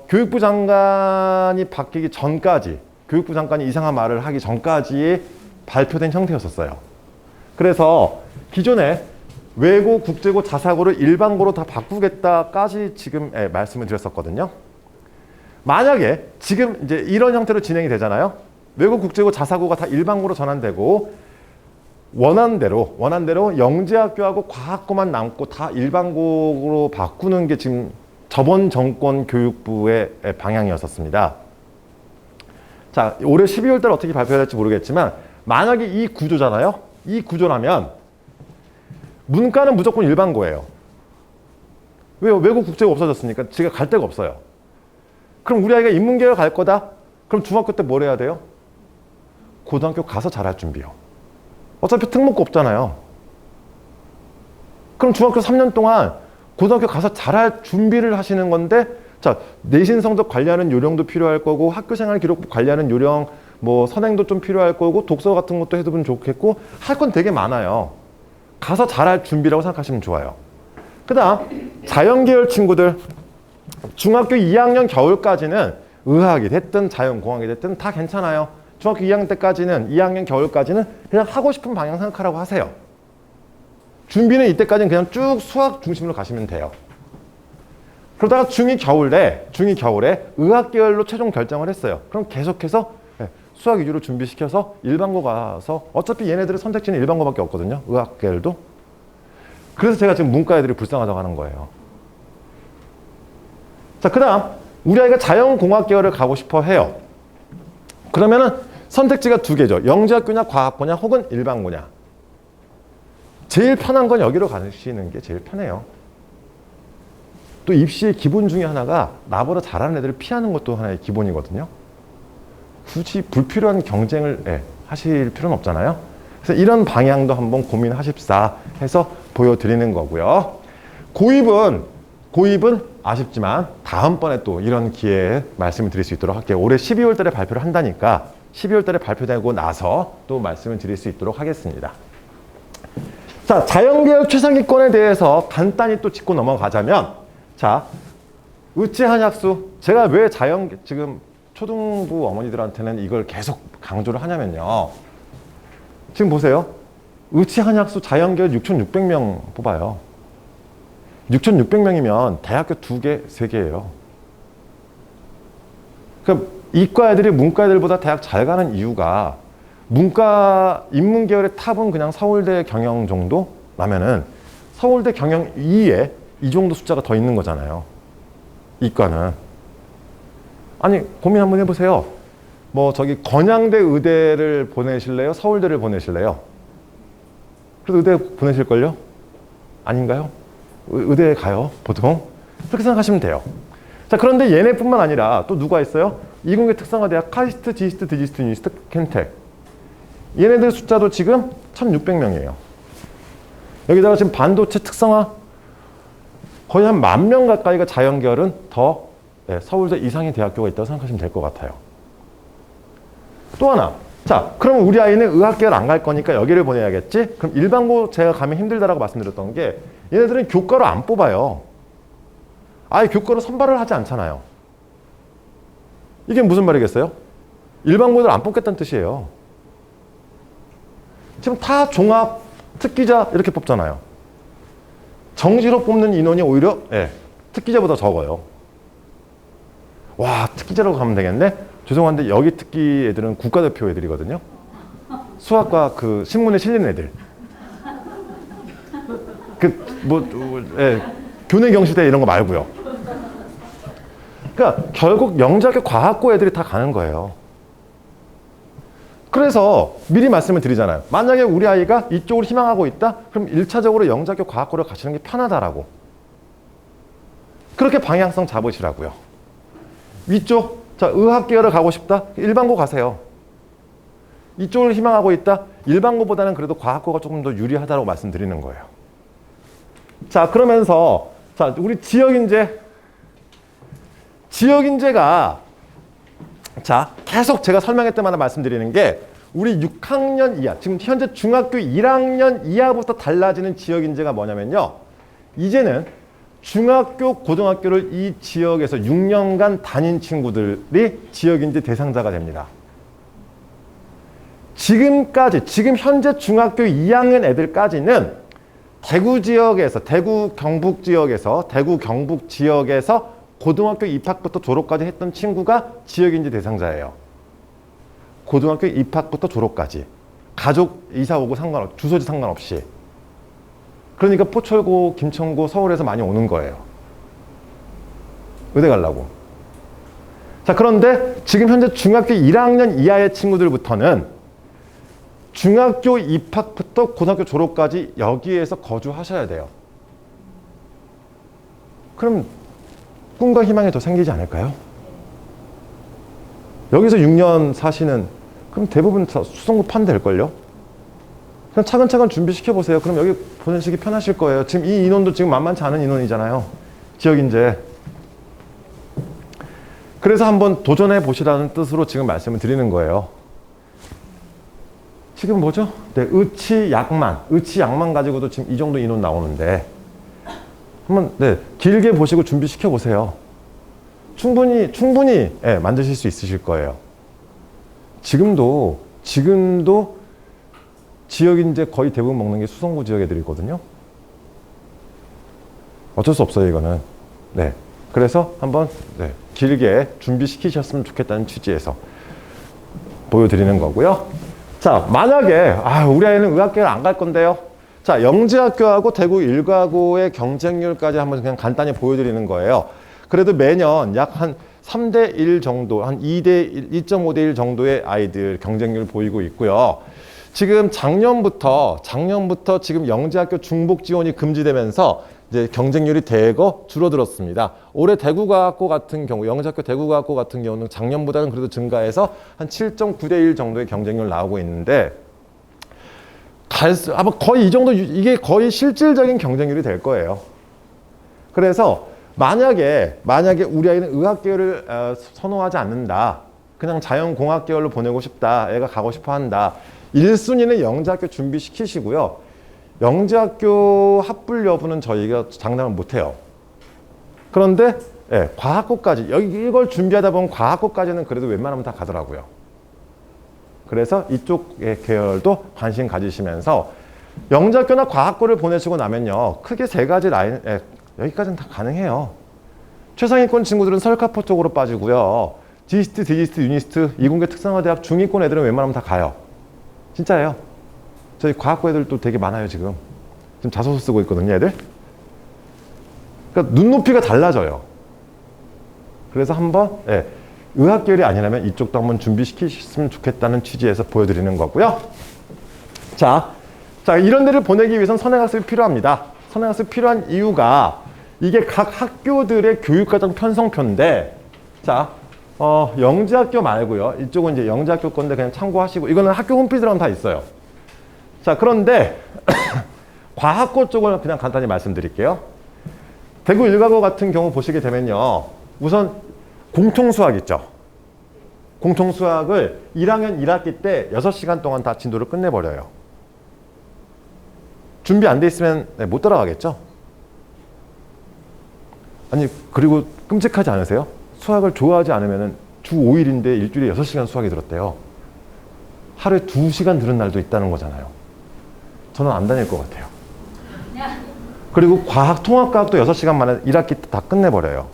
교육부 장관이 바뀌기 전까지, 교육부 장관이 이상한 말을 하기 전까지 발표된 형태였었어요. 그래서 기존에 외고, 국제고, 자사고를 일반고로 다 바꾸겠다까지 지금 말씀을 드렸었거든요. 만약에 지금 이제 이런 형태로 진행이 되잖아요. 외고, 국제고, 자사고가 다 일반고로 전환되고, 원한대로 영재학교하고 과학고만 남고 다 일반고로 바꾸는 게 지금 저번 정권 교육부의 방향이었었습니다. 자, 올해 12월 달 어떻게 발표될지 모르겠지만, 만약에 이 구조잖아요. 이 구조라면 문과는 무조건 일반고예요. 왜요? 외국 국제가 없어졌으니까 지가 갈 데가 없어요. 그럼 우리 아이가 인문계열 갈 거다? 그럼 중학교 때 뭘 해야 돼요? 고등학교 가서 잘할 준비요. 어차피 특목고 없잖아요. 그럼 중학교 3년 동안 고등학교 가서 잘할 준비를 하시는 건데, 자, 내신 성적 관리하는 요령도 필요할 거고, 학교생활 기록부 관리하는 요령, 뭐 선행도 좀 필요할 거고, 독서 같은 것도 해두면 좋겠고, 할 건 되게 많아요. 가서 잘할 준비라고 생각하시면 좋아요. 그 다음 자연계열 친구들, 중학교 2학년 겨울까지는 의학이 됐든 자연공학이 됐든 다 괜찮아요. 중학교 2학년 때까지는, 2학년 겨울까지는 그냥 하고 싶은 방향 생각하라고 하세요. 준비는 이때까지는 그냥 쭉 수학 중심으로 가시면 돼요. 그러다가 중2 겨울에 의학계열로 최종 결정을 했어요. 그럼 계속해서 수학 위주로 준비시켜서 일반고 가서, 어차피 얘네들의 선택지는 일반고밖에 없거든요. 의학계열도. 그래서 제가 지금 문과 애들이 불쌍하다고 하는 거예요. 자, 그 다음 우리 아이가 자연공학 계열을 가고 싶어 해요. 그러면은 선택지가 두 개죠. 영재학교냐 과학고냐 혹은 일반고냐. 제일 편한 건 여기로 가시는 게 제일 편해요. 또 입시의 기본 중에 하나가 나보다 잘하는 애들을 피하는 것도 하나의 기본이거든요. 굳이 불필요한 경쟁을 하실 필요는 없잖아요. 그래서 이런 방향도 한번 고민하십사 해서 보여드리는 거고요. 고입은 아쉽지만 다음번에 또 이런 기회에 말씀을 드릴 수 있도록 할게요. 올해 12월 달에 발표를 한다니까 12월 달에 발표되고 나서 또 말씀을 드릴 수 있도록 하겠습니다. 자, 자연계열 최상위권에 대해서 간단히 또 짚고 넘어가자면, 자, 의치한약수. 제가 왜 지금 초등부 어머니들한테는 이걸 계속 강조를 하냐면요. 지금 보세요. 의치한약수 자연계열 6,600명 뽑아요. 6,600명이면 대학교 2개, 3개예요. 그러니까 이과 애들이 문과 애들보다 대학 잘 가는 이유가, 문과 인문계열의 탑은 그냥 서울대 경영 정도 라면은 서울대 경영 2에 이 정도 숫자가 더 있는 거잖아요. 이과는. 아니, 고민 한번 해보세요. 뭐 저기 건양대 의대를 보내실래요? 서울대를 보내실래요? 그래도 의대 보내실걸요? 아닌가요? 의대에 가요, 보통. 그렇게 생각하시면 돼요. 자, 그런데 얘네뿐만 아니라 또 누가 있어요? 이공계 특성화대학, 카이스트, 지스트, 드지스트, 유니스트, 켄텍. 얘네들 숫자도 지금 1,600명이에요. 여기다가 지금 반도체 특성화 거의 한 10,000명 가까이가 자연계열은 더 서울대 이상의 대학교가 있다고 생각하시면 될 것 같아요. 또 하나. 자, 그럼 우리 아이는 의학계열 안 갈 거니까 여기를 보내야겠지? 그럼 일반고 제가 가면 힘들다라고 말씀드렸던 게, 얘네들은 교과로 안 뽑아요. 아예 교과로 선발을 하지 않잖아요. 이게 무슨 말이겠어요? 일반고를 안 뽑겠다는 뜻이에요. 지금 다 종합, 특기자 이렇게 뽑잖아요. 정시로 뽑는 인원이 오히려 특기자보다 적어요. 와, 특기자로 가면 되겠네? 죄송한데 여기 특기 애들은 국가대표 애들이거든요. 수학과 그 신문에 실린 애들. 교내 경시대 이런 거 말고요. 그러니까 결국 영재학교 과학고 애들이 다 가는 거예요. 그래서 미리 말씀을 드리잖아요. 만약에 우리 아이가 이쪽을 희망하고 있다? 그럼 1차적으로 영재학교 과학고를 가시는 게 편하다라고. 그렇게 방향성 잡으시라고요. 위쪽, 자, 의학계열을 가고 싶다? 일반고 가세요. 이쪽을 희망하고 있다? 일반고보다는 그래도 과학고가 조금 더 유리하다고 말씀드리는 거예요. 자, 그러면서 자, 우리 지역인재가 자, 계속 제가 설명할 때마다 말씀드리는 게, 우리 6학년 이하, 지금 현재 중학교 1학년 이하부터 달라지는 지역인재가 뭐냐면요. 이제는 중학교, 고등학교를 이 지역에서 6년간 다닌 친구들이 지역인재 대상자가 됩니다. 지금 현재 중학교 2학년 애들까지는 대구 지역에서, 대구 경북 지역에서 고등학교 입학부터 졸업까지 했던 친구가 지역인재 대상자예요. 고등학교 입학부터 졸업까지. 가족 이사 오고 주소지 상관없이. 그러니까 포철고, 김천고, 서울에서 많이 오는 거예요. 의대 가려고. 자, 그런데 지금 현재 중학교 1학년 이하의 친구들부터는 중학교 입학부터 고등학교 졸업까지 여기에서 거주하셔야 돼요. 그럼 꿈과 희망이 더 생기지 않을까요? 여기서 6년 사시는 그럼 대부분 수성구 파면 될걸요? 그냥 차근차근 준비시켜보세요. 그럼 여기 보내시기 편하실 거예요. 지금 이 인원도 지금 만만치 않은 인원이잖아요. 지역인재. 그래서 한번 도전해 보시라는 뜻으로 지금 말씀을 드리는 거예요. 지금 뭐죠? 네, 의치 약만 가지고도 지금 이 정도 인원 나오는데 한번 네, 길게 보시고 준비시켜 보세요. 충분히 예, 만드실 수 있으실 거예요. 지금도 지역인재 거의 대부분 먹는 게 수성구 지역 애들이거든요. 어쩔 수 없어요, 이거는. 네. 그래서 한번 네, 길게 준비시키셨으면 좋겠다는 취지에서 보여드리는 거고요. 자, 만약에 우리 아이는 의학계를 안 갈 건데요. 자, 영재학교하고 대구 일가고의 경쟁률까지 한번 그냥 간단히 보여드리는 거예요. 그래도 매년 약 한 3대 1 정도, 한 2.5대 1 정도의 아이들 경쟁률 보이고 있고요. 지금 작년부터 지금 영재학교 중복 지원이 금지되면서 이제 경쟁률이 대거 줄어들었습니다. 올해 대구과학고 같은 경우, 영재학교 대구과학고 같은 경우는 작년보다는 그래도 증가해서 한 7.9대 1 정도의 경쟁률 나오고 있는데, 아마 거의 이 정도, 이게 거의 실질적인 경쟁률이 될 거예요. 그래서 만약에 우리 아이는 의학계열을 선호하지 않는다. 그냥 자연공학 계열로 보내고 싶다. 애가 가고 싶어 한다. 1순위는 영재학교 준비시키시고요. 영재학교 합불 여부는 저희가 장담을 못해요. 그런데 예, 과학고까지 이걸 준비하다 보면 과학고까지는 그래도 웬만하면 다 가더라고요. 그래서 이쪽의 계열도 관심 가지시면서 영재학교나 과학고를 보내시고 나면요. 크게 세 가지 라인, 여기까지는 다 가능해요. 최상위권 친구들은 설카포 쪽으로 빠지고요. 디지스트, 유니스트, 이공계 특성화대학 중위권 애들은 웬만하면 다 가요. 진짜예요. 저희 과학고 애들도 되게 많아요, 지금 자소서 쓰고 있거든요, 애들. 그러니까 눈높이가 달라져요. 그래서 한번, 의학계열이 아니라면 이쪽도 한번 준비시키셨으면 좋겠다는 취지에서 보여드리는 거고요. 자, 이런 데를 보내기 위해서는 선행학습이 필요합니다. 선행학습이 필요한 이유가 이게 각 학교들의 교육과정 편성표인데, 자, 영재학교 말고요. 이쪽은 이제 영재학교 건데 그냥 참고하시고, 이거는 학교 홈페이지랑 다 있어요. 자, 그런데 과학고 쪽을 그냥 간단히 말씀드릴게요. 대구 일가고 같은 경우 보시게 되면요. 우선 공통수학 있죠. 공통수학을 1학년 1학기 때 6시간 동안 다 진도를 끝내버려요. 준비 안 돼 있으면 못 따라가겠죠? 아니, 그리고 끔찍하지 않으세요? 수학을 좋아하지 않으면 주 5일인데 일주일에 6시간 수학이 들었대요. 하루에 2시간 들은 날도 있다는 거잖아요. 저는 안 다닐 것 같아요. 그리고 통합과학도 6시간 만에 1학기 때 다 끝내버려요.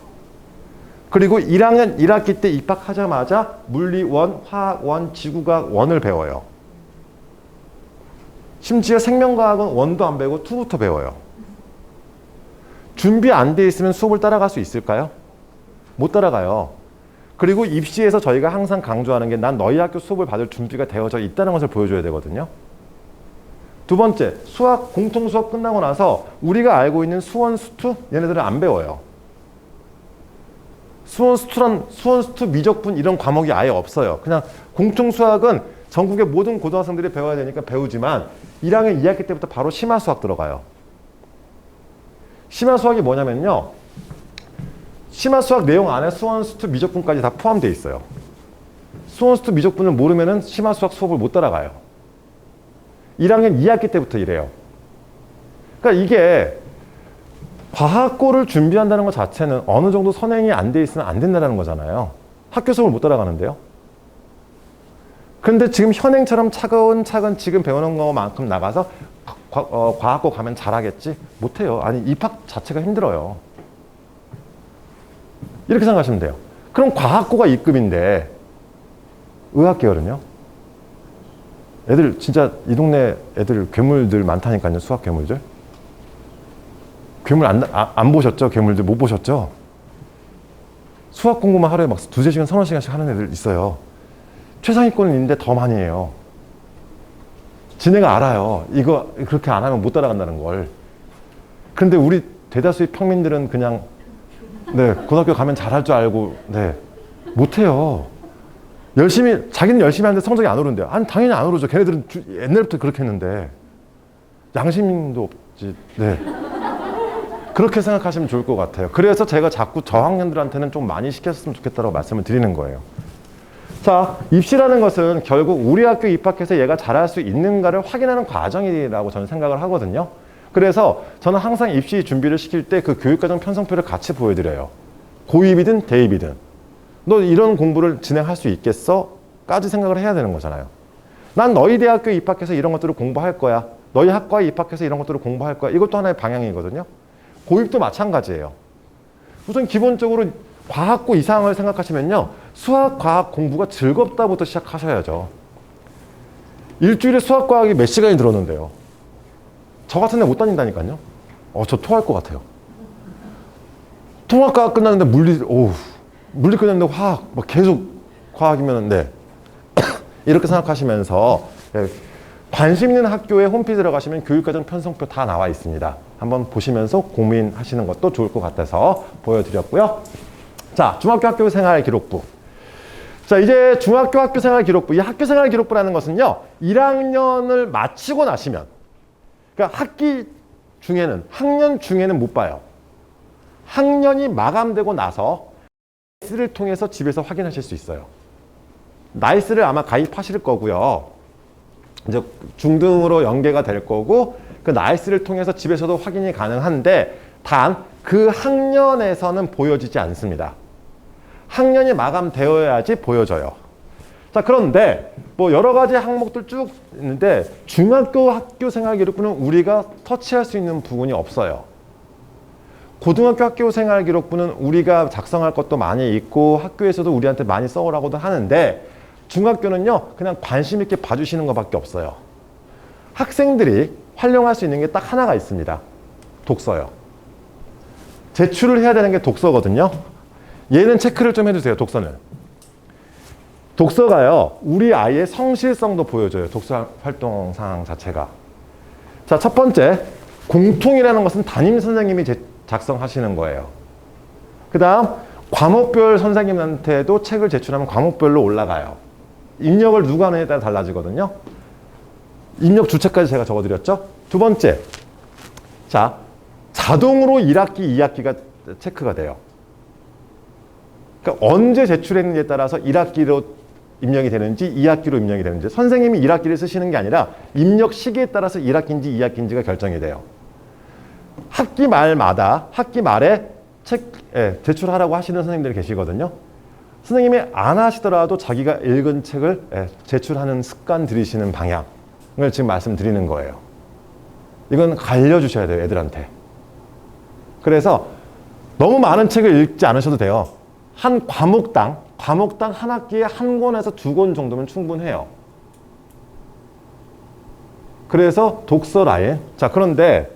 그리고 1학년 1학기 때 입학하자마자 물리 1, 화학 1, 지구과학 1을 배워요. 심지어 생명과학은 1도 안 배우고 2부터 배워요. 준비 안 돼 있으면 수업을 따라갈 수 있을까요? 못 따라가요. 그리고 입시에서 저희가 항상 강조하는 게 난 너희 학교 수업을 받을 준비가 되어져 있다는 것을 보여줘야 되거든요. 두 번째, 공통 수업 끝나고 나서 우리가 알고 있는 수원, 수투 얘네들은 안 배워요. 수원, 수투, 미적분 이런 과목이 아예 없어요. 그냥 공통 수학은 전국의 모든 고등학생들이 배워야 되니까 배우지만 1학년 2학기 때부터 바로 심화 수학 들어가요. 심화 수학이 뭐냐면요. 심화 수학 내용 안에 수원, 수투, 미적분까지 다 포함되어 있어요. 수원, 수투, 미적분을 모르면은 심화 수학 수업을 못 따라가요. 1학년 2학기 때부터 이래요. 그러니까 이게 과학고를 준비한다는 것 자체는 어느 정도 선행이 안 돼 있으면 안 된다는 거잖아요. 학교 수업을 못 따라가는데요. 그런데 지금 현행처럼 차근차근 지금 배우는 것만큼 나가서 과학고 가면 잘하겠지? 못해요. 아니, 입학 자체가 힘들어요. 이렇게 생각하시면 돼요. 그럼 과학고가 2급인데 의학계열은요? 애들 진짜 이 동네 애들 괴물들 많다니까요. 수학 괴물들. 괴물 안 보셨죠? 괴물들 못 보셨죠? 수학 공부만 하루에 막 2-3시간, 3-4시간씩 하는 애들 있어요. 최상위권은 있는데 더 많이 해요. 지네가 알아요. 이거 그렇게 안 하면 못 따라간다는 걸. 그런데 우리 대다수의 평민들은 그냥 고등학교 가면 잘할 줄 알고 못해요. 자기는 열심히 하는데 성적이 안 오른대요. 아니, 당연히 안 오르죠. 걔네들은 옛날부터 그렇게 했는데. 양심도 없지. 네. 그렇게 생각하시면 좋을 것 같아요. 그래서 제가 자꾸 저학년들한테는 좀 많이 시켰으면 좋겠다고 말씀을 드리는 거예요. 자, 입시라는 것은 결국 우리 학교 입학해서 얘가 잘할 수 있는가를 확인하는 과정이라고 저는 생각을 하거든요. 그래서 저는 항상 입시 준비를 시킬 때 그 교육과정 편성표를 같이 보여드려요. 고입이든 대입이든 너 이런 공부를 진행할 수 있겠어? 까지 생각을 해야 되는 거잖아요. 난 너희 대학교에 입학해서 이런 것들을 공부할 거야. 너희 학과에 입학해서 이런 것들을 공부할 거야. 이것도 하나의 방향이거든요. 고입도 마찬가지예요. 우선 기본적으로 과학고 이상을 생각하시면요. 수학, 과학 공부가 즐겁다부터 시작하셔야죠. 일주일에 수학, 과학이 몇 시간이 들었는데요. 저 같은 데 못 다닌다니까요. 저 토할 것 같아요. 통합과학 끝났는데 물리 끝났는데 화학, 막 계속 과학이면, 네. 이렇게 생각하시면서, 관심 있는 학교에 홈페이지 들어가시면 교육과정 편성표 다 나와 있습니다. 한번 보시면서 고민하시는 것도 좋을 것 같아서 보여드렸고요. 자, 중학교 학교생활 기록부. 자, 이제 중학교 학교생활 기록부. 이 학교생활 기록부라는 것은요, 1학년을 마치고 나시면, 그러니까 학년 중에는 못 봐요. 학년이 마감되고 나서 나이스를 통해서 집에서 확인하실 수 있어요. 나이스를 아마 가입하실 거고요. 이제 중등으로 연계가 될 거고, 그 나이스를 통해서 집에서도 확인이 가능한데, 단 그 학년에서는 보여지지 않습니다. 학년이 마감되어야지 보여져요. 자, 그런데 뭐 여러 가지 항목들 쭉 있는데 중학교 학교생활기록부는 우리가 터치할 수 있는 부분이 없어요. 고등학교 학교생활기록부는 우리가 작성할 것도 많이 있고 학교에서도 우리한테 많이 써오라고도 하는데 중학교는요, 그냥 관심 있게 봐주시는 것밖에 없어요. 학생들이 활용할 수 있는 게 딱 하나가 있습니다. 독서요. 제출을 해야 되는 게 독서거든요. 얘는 체크를 좀 해주세요. 독서는. 독서가요, 우리 아이의 성실성도 보여줘요. 독서 활동 상황 자체가. 자, 첫 번째, 공통이라는 것은 담임 선생님이 작성하시는 거예요. 그 다음, 과목별 선생님한테도 책을 제출하면 과목별로 올라가요. 입력을 누가 하느냐에 따라 달라지거든요. 입력 주체까지 제가 적어드렸죠. 두 번째, 자, 자동으로 1학기, 2학기가 체크가 돼요. 그러니까 언제 제출했는지에 따라서 1학기로 입력이 되는지 2학기로 입력이 되는지, 선생님이 1학기를 쓰시는 게 아니라 입력 시기에 따라서 1학기인지 2학기인지가 결정이 돼요. 학기 말마다 학기 말에 제출하라고 하시는 선생님들이 계시거든요. 선생님이 안 하시더라도 자기가 읽은 책을 제출하는 습관 들이시는 방향을 지금 말씀드리는 거예요. 이건 알려주셔야 돼요, 애들한테. 그래서 너무 많은 책을 읽지 않으셔도 돼요. 한 과목당 한 학기에 한 권에서 두 권 정도면 충분해요. 그래서 독서 라인. 자, 그런데,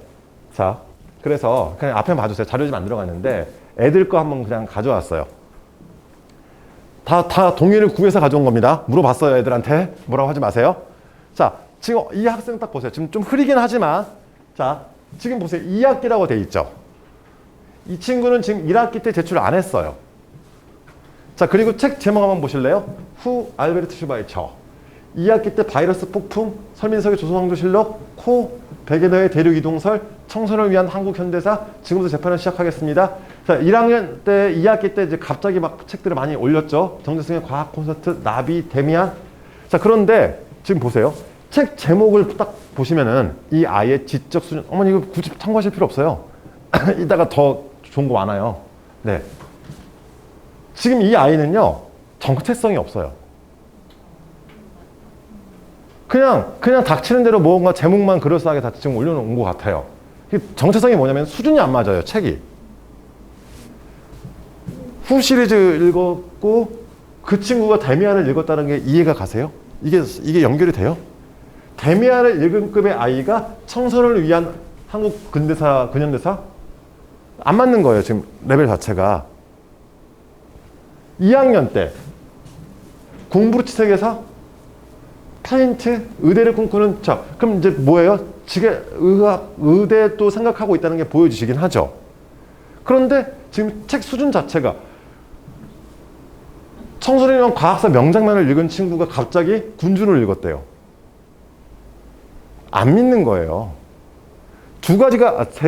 자, 그래서 그냥 앞에 봐주세요. 자료 좀 안 들어갔는데 애들 거 한번 그냥 가져왔어요. 다 동의를 구해서 가져온 겁니다. 물어봤어요, 애들한테. 뭐라고 하지 마세요. 자, 지금 이 학생 딱 보세요. 지금 좀 흐리긴 하지만, 자, 지금 보세요. 2학기라고 돼 있죠. 이 친구는 지금 1학기 때 제출 안 했어요. 자, 그리고 책 제목 한번 보실래요? 후 알베르트 슈바이처. 2학기 때 바이러스 폭풍, 설민석의 조선왕조실록, 코, 백예너의 대륙이동설, 청소년을 위한 한국 현대사, 지금부터 재판을 시작하겠습니다. 자, 1학년 때, 2학기 때 이제 갑자기 막 책들을 많이 올렸죠. 정재승의 과학 콘서트, 나비, 데미안. 자, 그런데 지금 보세요. 책 제목을 딱 보시면은 이 아이의 지적 수준, 어머니 이거 굳이 참고하실 필요 없어요. 이따가 더 좋은 거 많아요. 네. 지금 이 아이는요, 정체성이 없어요. 그냥 닥치는 대로 뭔가 제목만 그럴싸하게 다 지금 올려놓은 것 같아요. 정체성이 뭐냐면 수준이 안 맞아요, 책이. 후 시리즈 읽었고 그 친구가 데미안을 읽었다는 게 이해가 가세요? 이게 연결이 돼요? 데미안을 읽은 급의 아이가 청소년을 위한 한국 근대사, 근현대사? 안 맞는 거예요, 지금 레벨 자체가. 2학년 때 공부로 치색해서 파인트, 의대를 꿈꾸는, 자, 그럼 이제 뭐예요? 의학, 의대도 생각하고 있다는 게 보여지시긴 하죠. 그런데 지금 책 수준 자체가 청소년이면 과학사 명장면을 읽은 친구가 갑자기 군주를 읽었대요. 안 믿는 거예요. 세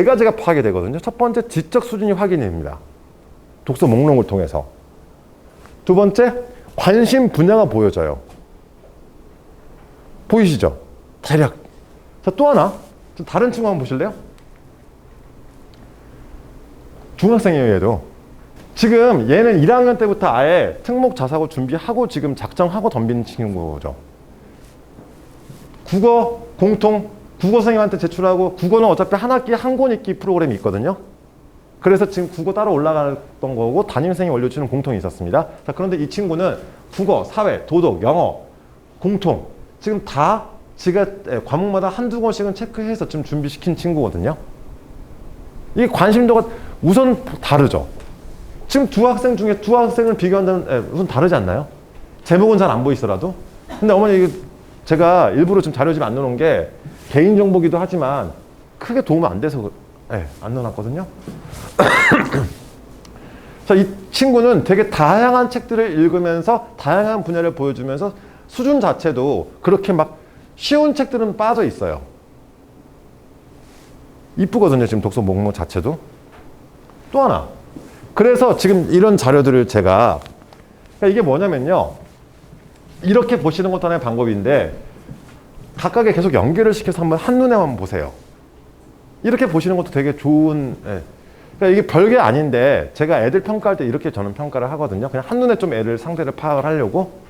가지가 파악이 되거든요. 첫 번째, 지적 수준이 확인이 됩니다. 독서 목록을 통해서. 두 번째, 관심 분야가 보여져요. 보이시죠? 대략. 자, 또 하나. 좀 다른 친구 한번 보실래요? 중학생이에요, 얘도. 지금 얘는 1학년 때부터 아예 특목 자사고 준비하고 지금 작정하고 덤비는 친구죠. 국어, 공통, 국어 선생님한테 제출하고, 국어는 어차피 한 학기에 한 권 읽기 프로그램이 있거든요. 그래서 지금 국어 따로 올라갔던 거고 담임선생님이 올려주는 공통이 있었습니다. 자, 그런데 이 친구는 국어, 사회, 도덕, 영어, 공통 지금 다 지가 과목마다 한두 권씩은 체크해서 좀 준비시킨 친구거든요. 이 관심도가 우선 다르죠. 지금 두 학생 중에 두 학생을 비교한다면 우선 다르지 않나요? 제목은 잘 안 보이더라도. 근데 어머니 제가 일부러 좀 자료 좀 안 넣어놓은 게 개인정보기도 하지만 크게 도움 안 돼서 안 넣어놨거든요. 자, 이 친구는 되게 다양한 책들을 읽으면서 다양한 분야를 보여주면서 수준 자체도 그렇게 막 쉬운 책들은 빠져 있어요. 이쁘거든요, 지금 독서 목록 자체도. 또 하나. 그래서 지금 이런 자료들을 제가, 그러니까 이게 뭐냐면요. 이렇게 보시는 것도 하나의 방법인데 각각에 계속 연결을 시켜서 한번 한눈에 한번 보세요. 이렇게 보시는 것도 되게 좋은, 그러니까 이게 별게 아닌데 제가 애들 평가할 때 이렇게 저는 평가를 하거든요. 그냥 한눈에 좀 애들 상태를 파악을 하려고.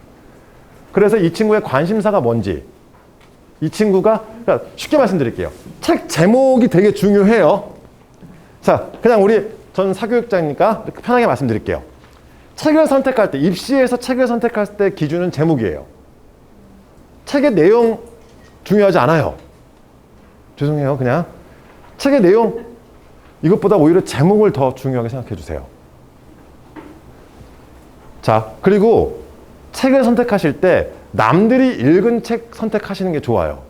그래서 이 친구의 관심사가 뭔지, 이 친구가, 그러니까 쉽게 말씀드릴게요. 책 제목이 되게 중요해요. 자, 그냥 저는 사교육자니까 편하게 말씀드릴게요. 책을 선택할 때, 입시에서 책을 선택할 때 기준은 제목이에요. 책의 내용 중요하지 않아요. 죄송해요, 그냥. 책의 내용, 이것보다 오히려 제목을 더 중요하게 생각해 주세요. 자, 그리고 책을 선택하실 때 남들이 읽은 책 선택하시는 게 좋아요.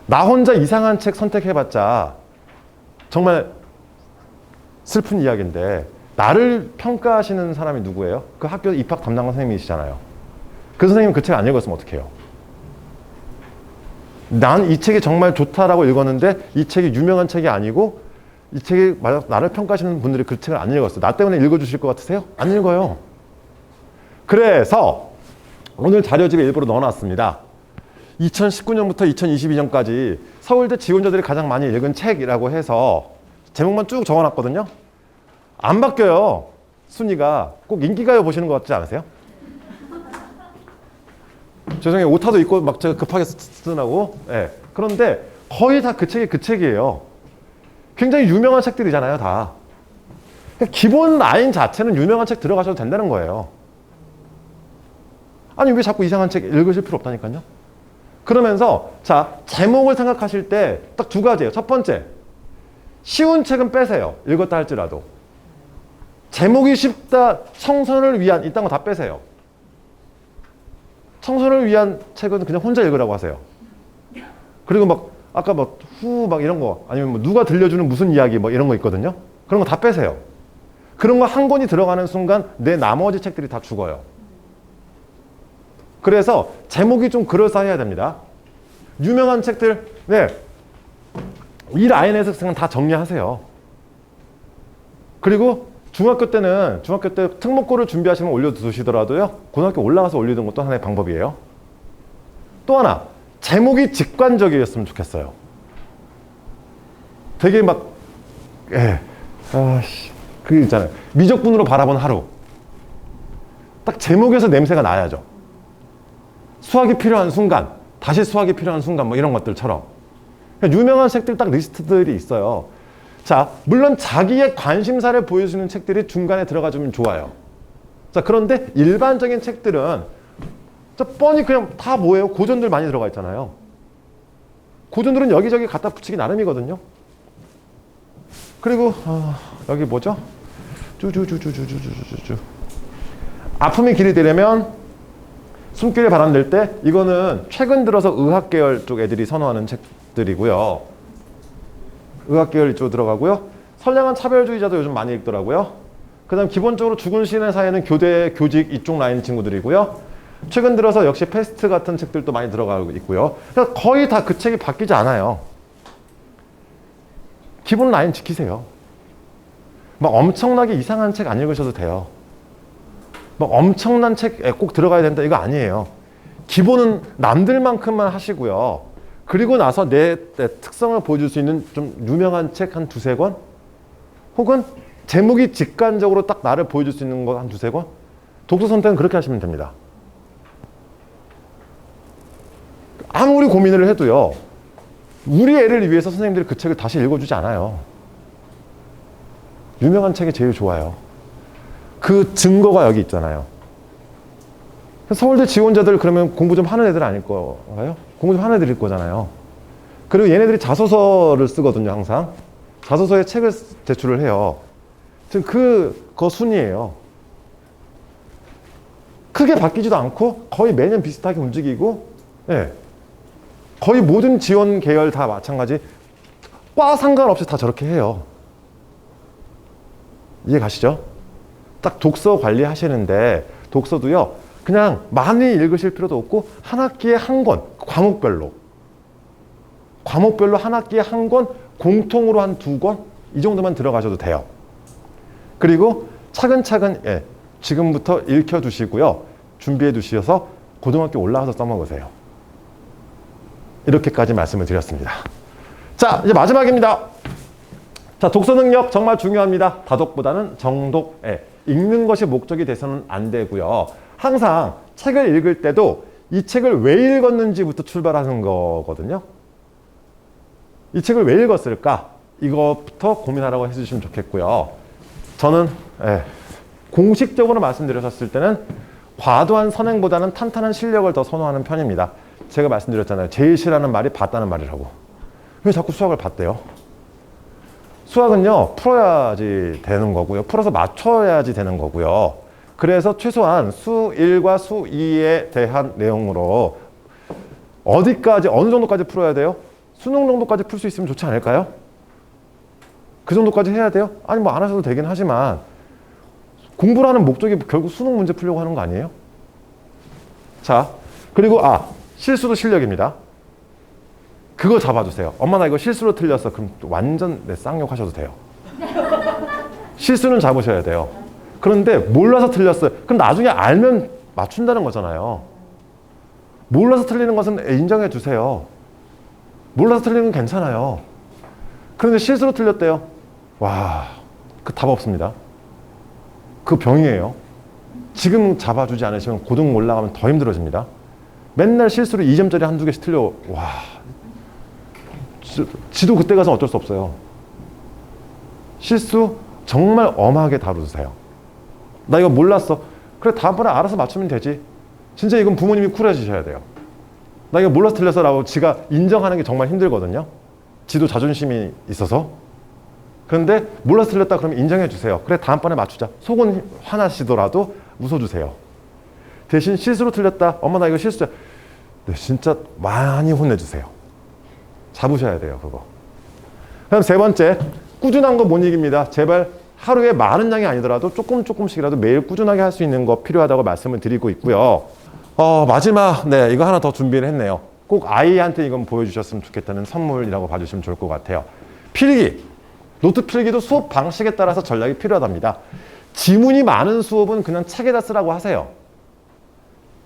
나 혼자 이상한 책 선택해봤자 정말 슬픈 이야기인데, 나를 평가하시는 사람이 누구예요? 그 학교 입학 담당 선생님이시잖아요. 그 선생님은 그 책 안 읽었으면 어떡해요? 난 이 책이 정말 좋다라고 읽었는데 이 책이 유명한 책이 아니고 이 책이 나를 평가하시는 분들이 그 책을 안 읽었어요. 나 때문에 읽어주실 것 같으세요? 안 읽어요. 그래서 오늘 자료집에 일부러 넣어놨습니다. 2019년부터 2022년까지 서울대 지원자들이 가장 많이 읽은 책이라고 해서 제목만 쭉 적어놨거든요. 안 바뀌어요. 순위가. 꼭 인기가요 보시는 것 같지 않으세요? 죄송해요. 오타도 있고 막 제가 급하게 쓰느라고. 그런데 거의 다 그 책이 그 책이에요. 굉장히 유명한 책들이잖아요, 다. 기본 라인 자체는 유명한 책 들어가셔도 된다는 거예요. 아니, 왜 자꾸 이상한 책 읽으실 필요 없다니까요? 그러면서, 자, 제목을 생각하실 때 딱 두 가지예요. 첫 번째, 쉬운 책은 빼세요. 읽었다 할지라도. 제목이 쉽다, 청소년을 위한, 이딴 거 다 빼세요. 청소년을 위한 책은 그냥 혼자 읽으라고 하세요. 그리고 막, 아까 막, 막 이런 거, 아니면 뭐 누가 들려주는 무슨 이야기 뭐 이런 거 있거든요. 그런 거 다 빼세요. 그런 거 한 권이 들어가는 순간 내 나머지 책들이 다 죽어요. 그래서 제목이 좀 그럴싸해야 됩니다. 유명한 책들, 이 라인에서 그냥 다 정리하세요. 그리고 중학교 때 특목고를 준비하시면 올려두시더라도요, 고등학교 올라가서 올리는 것도 하나의 방법이에요. 또 하나, 제목이 직관적이었으면 좋겠어요. 되게 막, 그게 있잖아요. 미적분으로 바라본 하루. 딱 제목에서 냄새가 나야죠. 수학이 필요한 순간, 다시 수학이 필요한 순간, 뭐 이런 것들처럼. 유명한 책들 딱 리스트들이 있어요. 자, 물론 자기의 관심사를 보여주는 책들이 중간에 들어가주면 좋아요. 자, 그런데 일반적인 책들은 뻔히 그냥 다 뭐예요? 고전들 많이 들어가 있잖아요. 고전들은 여기저기 갖다 붙이기 나름이거든요. 그리고 여기 뭐죠? 쭈쭈쭈쭈쭈쭈쭈쭈. 아픔이 길이 되려면 숨길에 바람 될 때, 이거는 최근 들어서 의학 계열 쪽 애들이 선호하는 책들이고요. 의학 계열 이쪽 들어가고요. 선량한 차별주의자도 요즘 많이 읽더라고요. 그 다음 기본적으로 죽은 시인의 사회는 교대, 교직 이쪽 라인 친구들이고요. 최근 들어서 역시 패스트 같은 책들도 많이 들어가고 있고요. 그러니까 거의 다 그 책이 바뀌지 않아요. 기본 라인 지키세요. 막 엄청나게 이상한 책 안 읽으셔도 돼요. 막 엄청난 책 꼭 들어가야 된다 이거 아니에요. 기본은 남들만큼만 하시고요. 그리고 나서 내 특성을 보여줄 수 있는 좀 유명한 책 한 두세 권? 혹은 제목이 직관적으로 딱 나를 보여줄 수 있는 거 한 두세 권? 독서 선택은 그렇게 하시면 됩니다. 아무리 고민을 해도요. 우리 애를 위해서 선생님들이 그 책을 다시 읽어주지 않아요. 유명한 책이 제일 좋아요. 그 증거가 여기 있잖아요. 서울대 지원자들 그러면 공부 좀 하는 애들 아닐 거예요? 공부 좀 하는 애들일 거잖아요. 그리고 얘네들이 자소서를 쓰거든요, 항상. 자소서에 책을 제출을 해요. 지금 그거 순이에요. 크게 바뀌지도 않고 거의 매년 비슷하게 움직이고, 예. 거의 모든 지원 계열 다 마찬가지. 과 상관없이 다 저렇게 해요. 이해 가시죠? 딱 독서 관리하시는데 독서도요. 그냥 많이 읽으실 필요도 없고 한 학기에 한 권, 과목별로 한 학기에 한 권, 공통으로 한 두 권 이 정도만 들어가셔도 돼요. 그리고 차근차근 지금부터 읽혀두시고요. 준비해 두셔서 고등학교 올라가서 써먹으세요. 이렇게까지 말씀을 드렸습니다. 자, 이제 마지막입니다. 자, 독서 능력 정말 중요합니다. 다독보다는 정독. 읽는 것이 목적이 돼서는 안 되고요. 항상 책을 읽을 때도 이 책을 왜 읽었는지부터 출발하는 거거든요. 이 책을 왜 읽었을까? 이것부터 고민하라고 해주시면 좋겠고요. 저는 공식적으로 말씀드렸을 때는 과도한 선행보다는 탄탄한 실력을 더 선호하는 편입니다. 제가 말씀드렸잖아요. 제일 싫어하는 말이 봤다는 말이라고. 왜 자꾸 수학을 봤대요? 수학은요, 풀어야지 되는 거고요. 풀어서 맞춰야지 되는 거고요. 그래서 최소한 수 1과 수 2에 대한 내용으로 어디까지, 어느 정도까지 풀어야 돼요? 수능 정도까지 풀 수 있으면 좋지 않을까요? 그 정도까지 해야 돼요? 아니, 뭐 안 하셔도 되긴 하지만 공부를 하는 목적이 결국 수능 문제 풀려고 하는 거 아니에요? 자, 그리고 실수도 실력입니다. 그거 잡아주세요. 엄마 나 이거 실수로 틀렸어. 그럼 완전 쌍욕 하셔도 돼요. 실수는 잡으셔야 돼요. 그런데 몰라서 틀렸어요. 그럼 나중에 알면 맞춘다는 거잖아요. 몰라서 틀리는 것은 인정해 주세요. 몰라서 틀리는 건 괜찮아요. 그런데 실수로 틀렸대요. 와, 그 답 없습니다. 그 병이에요. 지금 잡아주지 않으시면 고등 올라가면 더 힘들어집니다. 맨날 실수로 2점짜리 한두 개씩 틀려. 와, 지도 그때 가서 어쩔 수 없어요. 실수 정말 엄하게 다루세요. 나 이거 몰랐어. 그래, 다음번에 알아서 맞추면 되지. 진짜 이건 부모님이 쿨해지셔야 돼요. 나 이거 몰라서 틀렸어 라고 지가 인정하는 게 정말 힘들거든요. 지도 자존심이 있어서. 그런데 몰라서 틀렸다 그러면 인정해 주세요. 그래, 다음번에 맞추자. 속은 화나시더라도 웃어주세요. 대신 실수로 틀렸다. 엄마 나 이거 실수야. 네, 진짜 많이 혼내주세요. 잡으셔야 돼요, 그거. 그다음 세 번째, 꾸준한 거 못 이깁니다. 제발 하루에 많은 양이 아니더라도 조금씩이라도 매일 꾸준하게 할 수 있는 거 필요하다고 말씀을 드리고 있고요. 마지막, 이거 하나 더 준비를 했네요. 꼭 아이한테 이건 보여주셨으면 좋겠다는 선물이라고 봐주시면 좋을 것 같아요. 필기. 노트 필기도 수업 방식에 따라서 전략이 필요하답니다. 지문이 많은 수업은 그냥 책에다 쓰라고 하세요.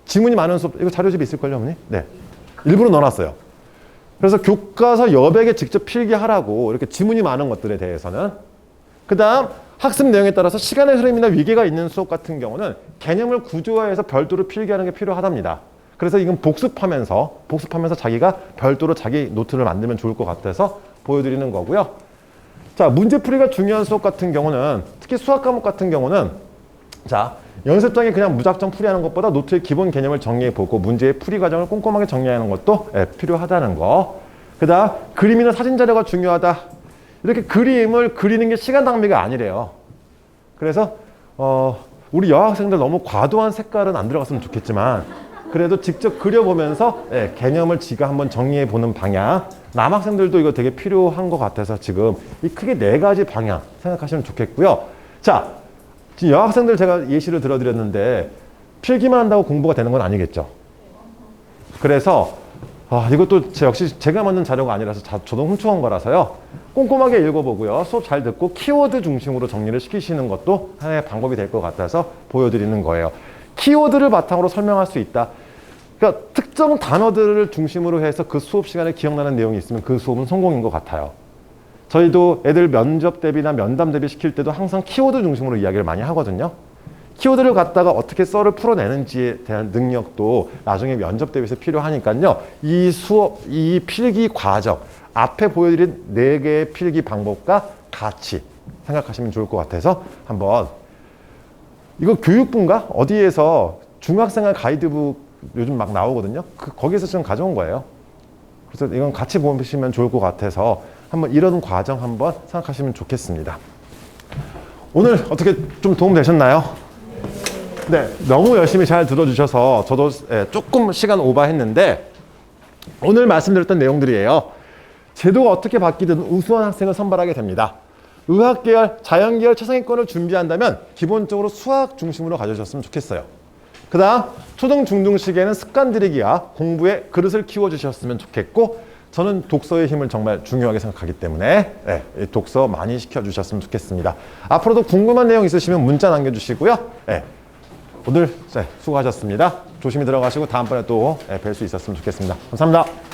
지문이 많은 수업, 이거 자료집에 있을걸요, 어머니? 네. 일부러 넣어놨어요. 그래서 교과서 여백에 직접 필기하라고, 이렇게 지문이 많은 것들에 대해서는. 그 다음, 학습 내용에 따라서 시간의 흐름이나 위계가 있는 수업 같은 경우는 개념을 구조화해서 별도로 필기하는 게 필요하답니다. 그래서 이건 복습하면서 자기가 별도로 자기 노트를 만들면 좋을 것 같아서 보여드리는 거고요. 자, 문제풀이가 중요한 수업 같은 경우는, 특히 수학 과목 같은 경우는, 자, 연습장에 그냥 무작정 풀이하는 것보다 노트의 기본 개념을 정리해보고 문제의 풀이 과정을 꼼꼼하게 정리하는 것도 필요하다는 거. 그 다음, 그림이나 사진 자료가 중요하다. 이렇게 그림을 그리는 게 시간 낭비가 아니래요. 그래서 우리 여학생들 너무 과도한 색깔은 안 들어갔으면 좋겠지만 그래도 직접 그려보면서 개념을 지가 한번 정리해보는 방향. 남학생들도 이거 되게 필요한 것 같아서 지금 이 크게 4가지 방향 생각하시면 좋겠고요. 자, 지금 여학생들 제가 예시를 들어드렸는데 필기만 한다고 공부가 되는 건 아니겠죠. 그래서 이것도 역시 제가 만든 자료가 아니라서 저도 훔쳐온 거라서요. 꼼꼼하게 읽어보고요. 수업 잘 듣고 키워드 중심으로 정리를 시키시는 것도 하나의 방법이 될 것 같아서 보여드리는 거예요. 키워드를 바탕으로 설명할 수 있다. 그러니까 특정 단어들을 중심으로 해서 그 수업 시간에 기억나는 내용이 있으면 그 수업은 성공인 것 같아요. 저희도 애들 면접 대비나 면담 대비 시킬 때도 항상 키워드 중심으로 이야기를 많이 하거든요. 키워드를 갖다가 어떻게 썰을 풀어내는지에 대한 능력도 나중에 면접 대비해서 필요하니까요. 이 수업, 이 필기 과정, 앞에 보여드린 4개의 필기 방법과 같이 생각하시면 좋을 것 같아서 한번 이거 교육부인가? 어디에서 중학생활 가이드북 요즘 막 나오거든요. 거기에서 좀 가져온 거예요. 그래서 이건 같이 보시면 좋을 것 같아서 한번 이런 과정 한번 생각하시면 좋겠습니다. 오늘 어떻게 좀 도움 되셨나요? 네, 너무 열심히 잘 들어주셔서 저도 조금 시간 오버했는데 오늘 말씀드렸던 내용들이에요. 제도가 어떻게 바뀌든 우수한 학생을 선발하게 됩니다. 의학계열, 자연계열 최상위권을 준비한다면 기본적으로 수학 중심으로 가져주셨으면 좋겠어요. 그 다음 초등, 중등 시기에는 습관 들이기와 공부에 그릇을 키워주셨으면 좋겠고 저는 독서의 힘을 정말 중요하게 생각하기 때문에 독서 많이 시켜주셨으면 좋겠습니다. 앞으로도 궁금한 내용 있으시면 문자 남겨주시고요. 오늘 수고하셨습니다. 조심히 들어가시고 다음번에 또 뵐 수 있었으면 좋겠습니다. 감사합니다.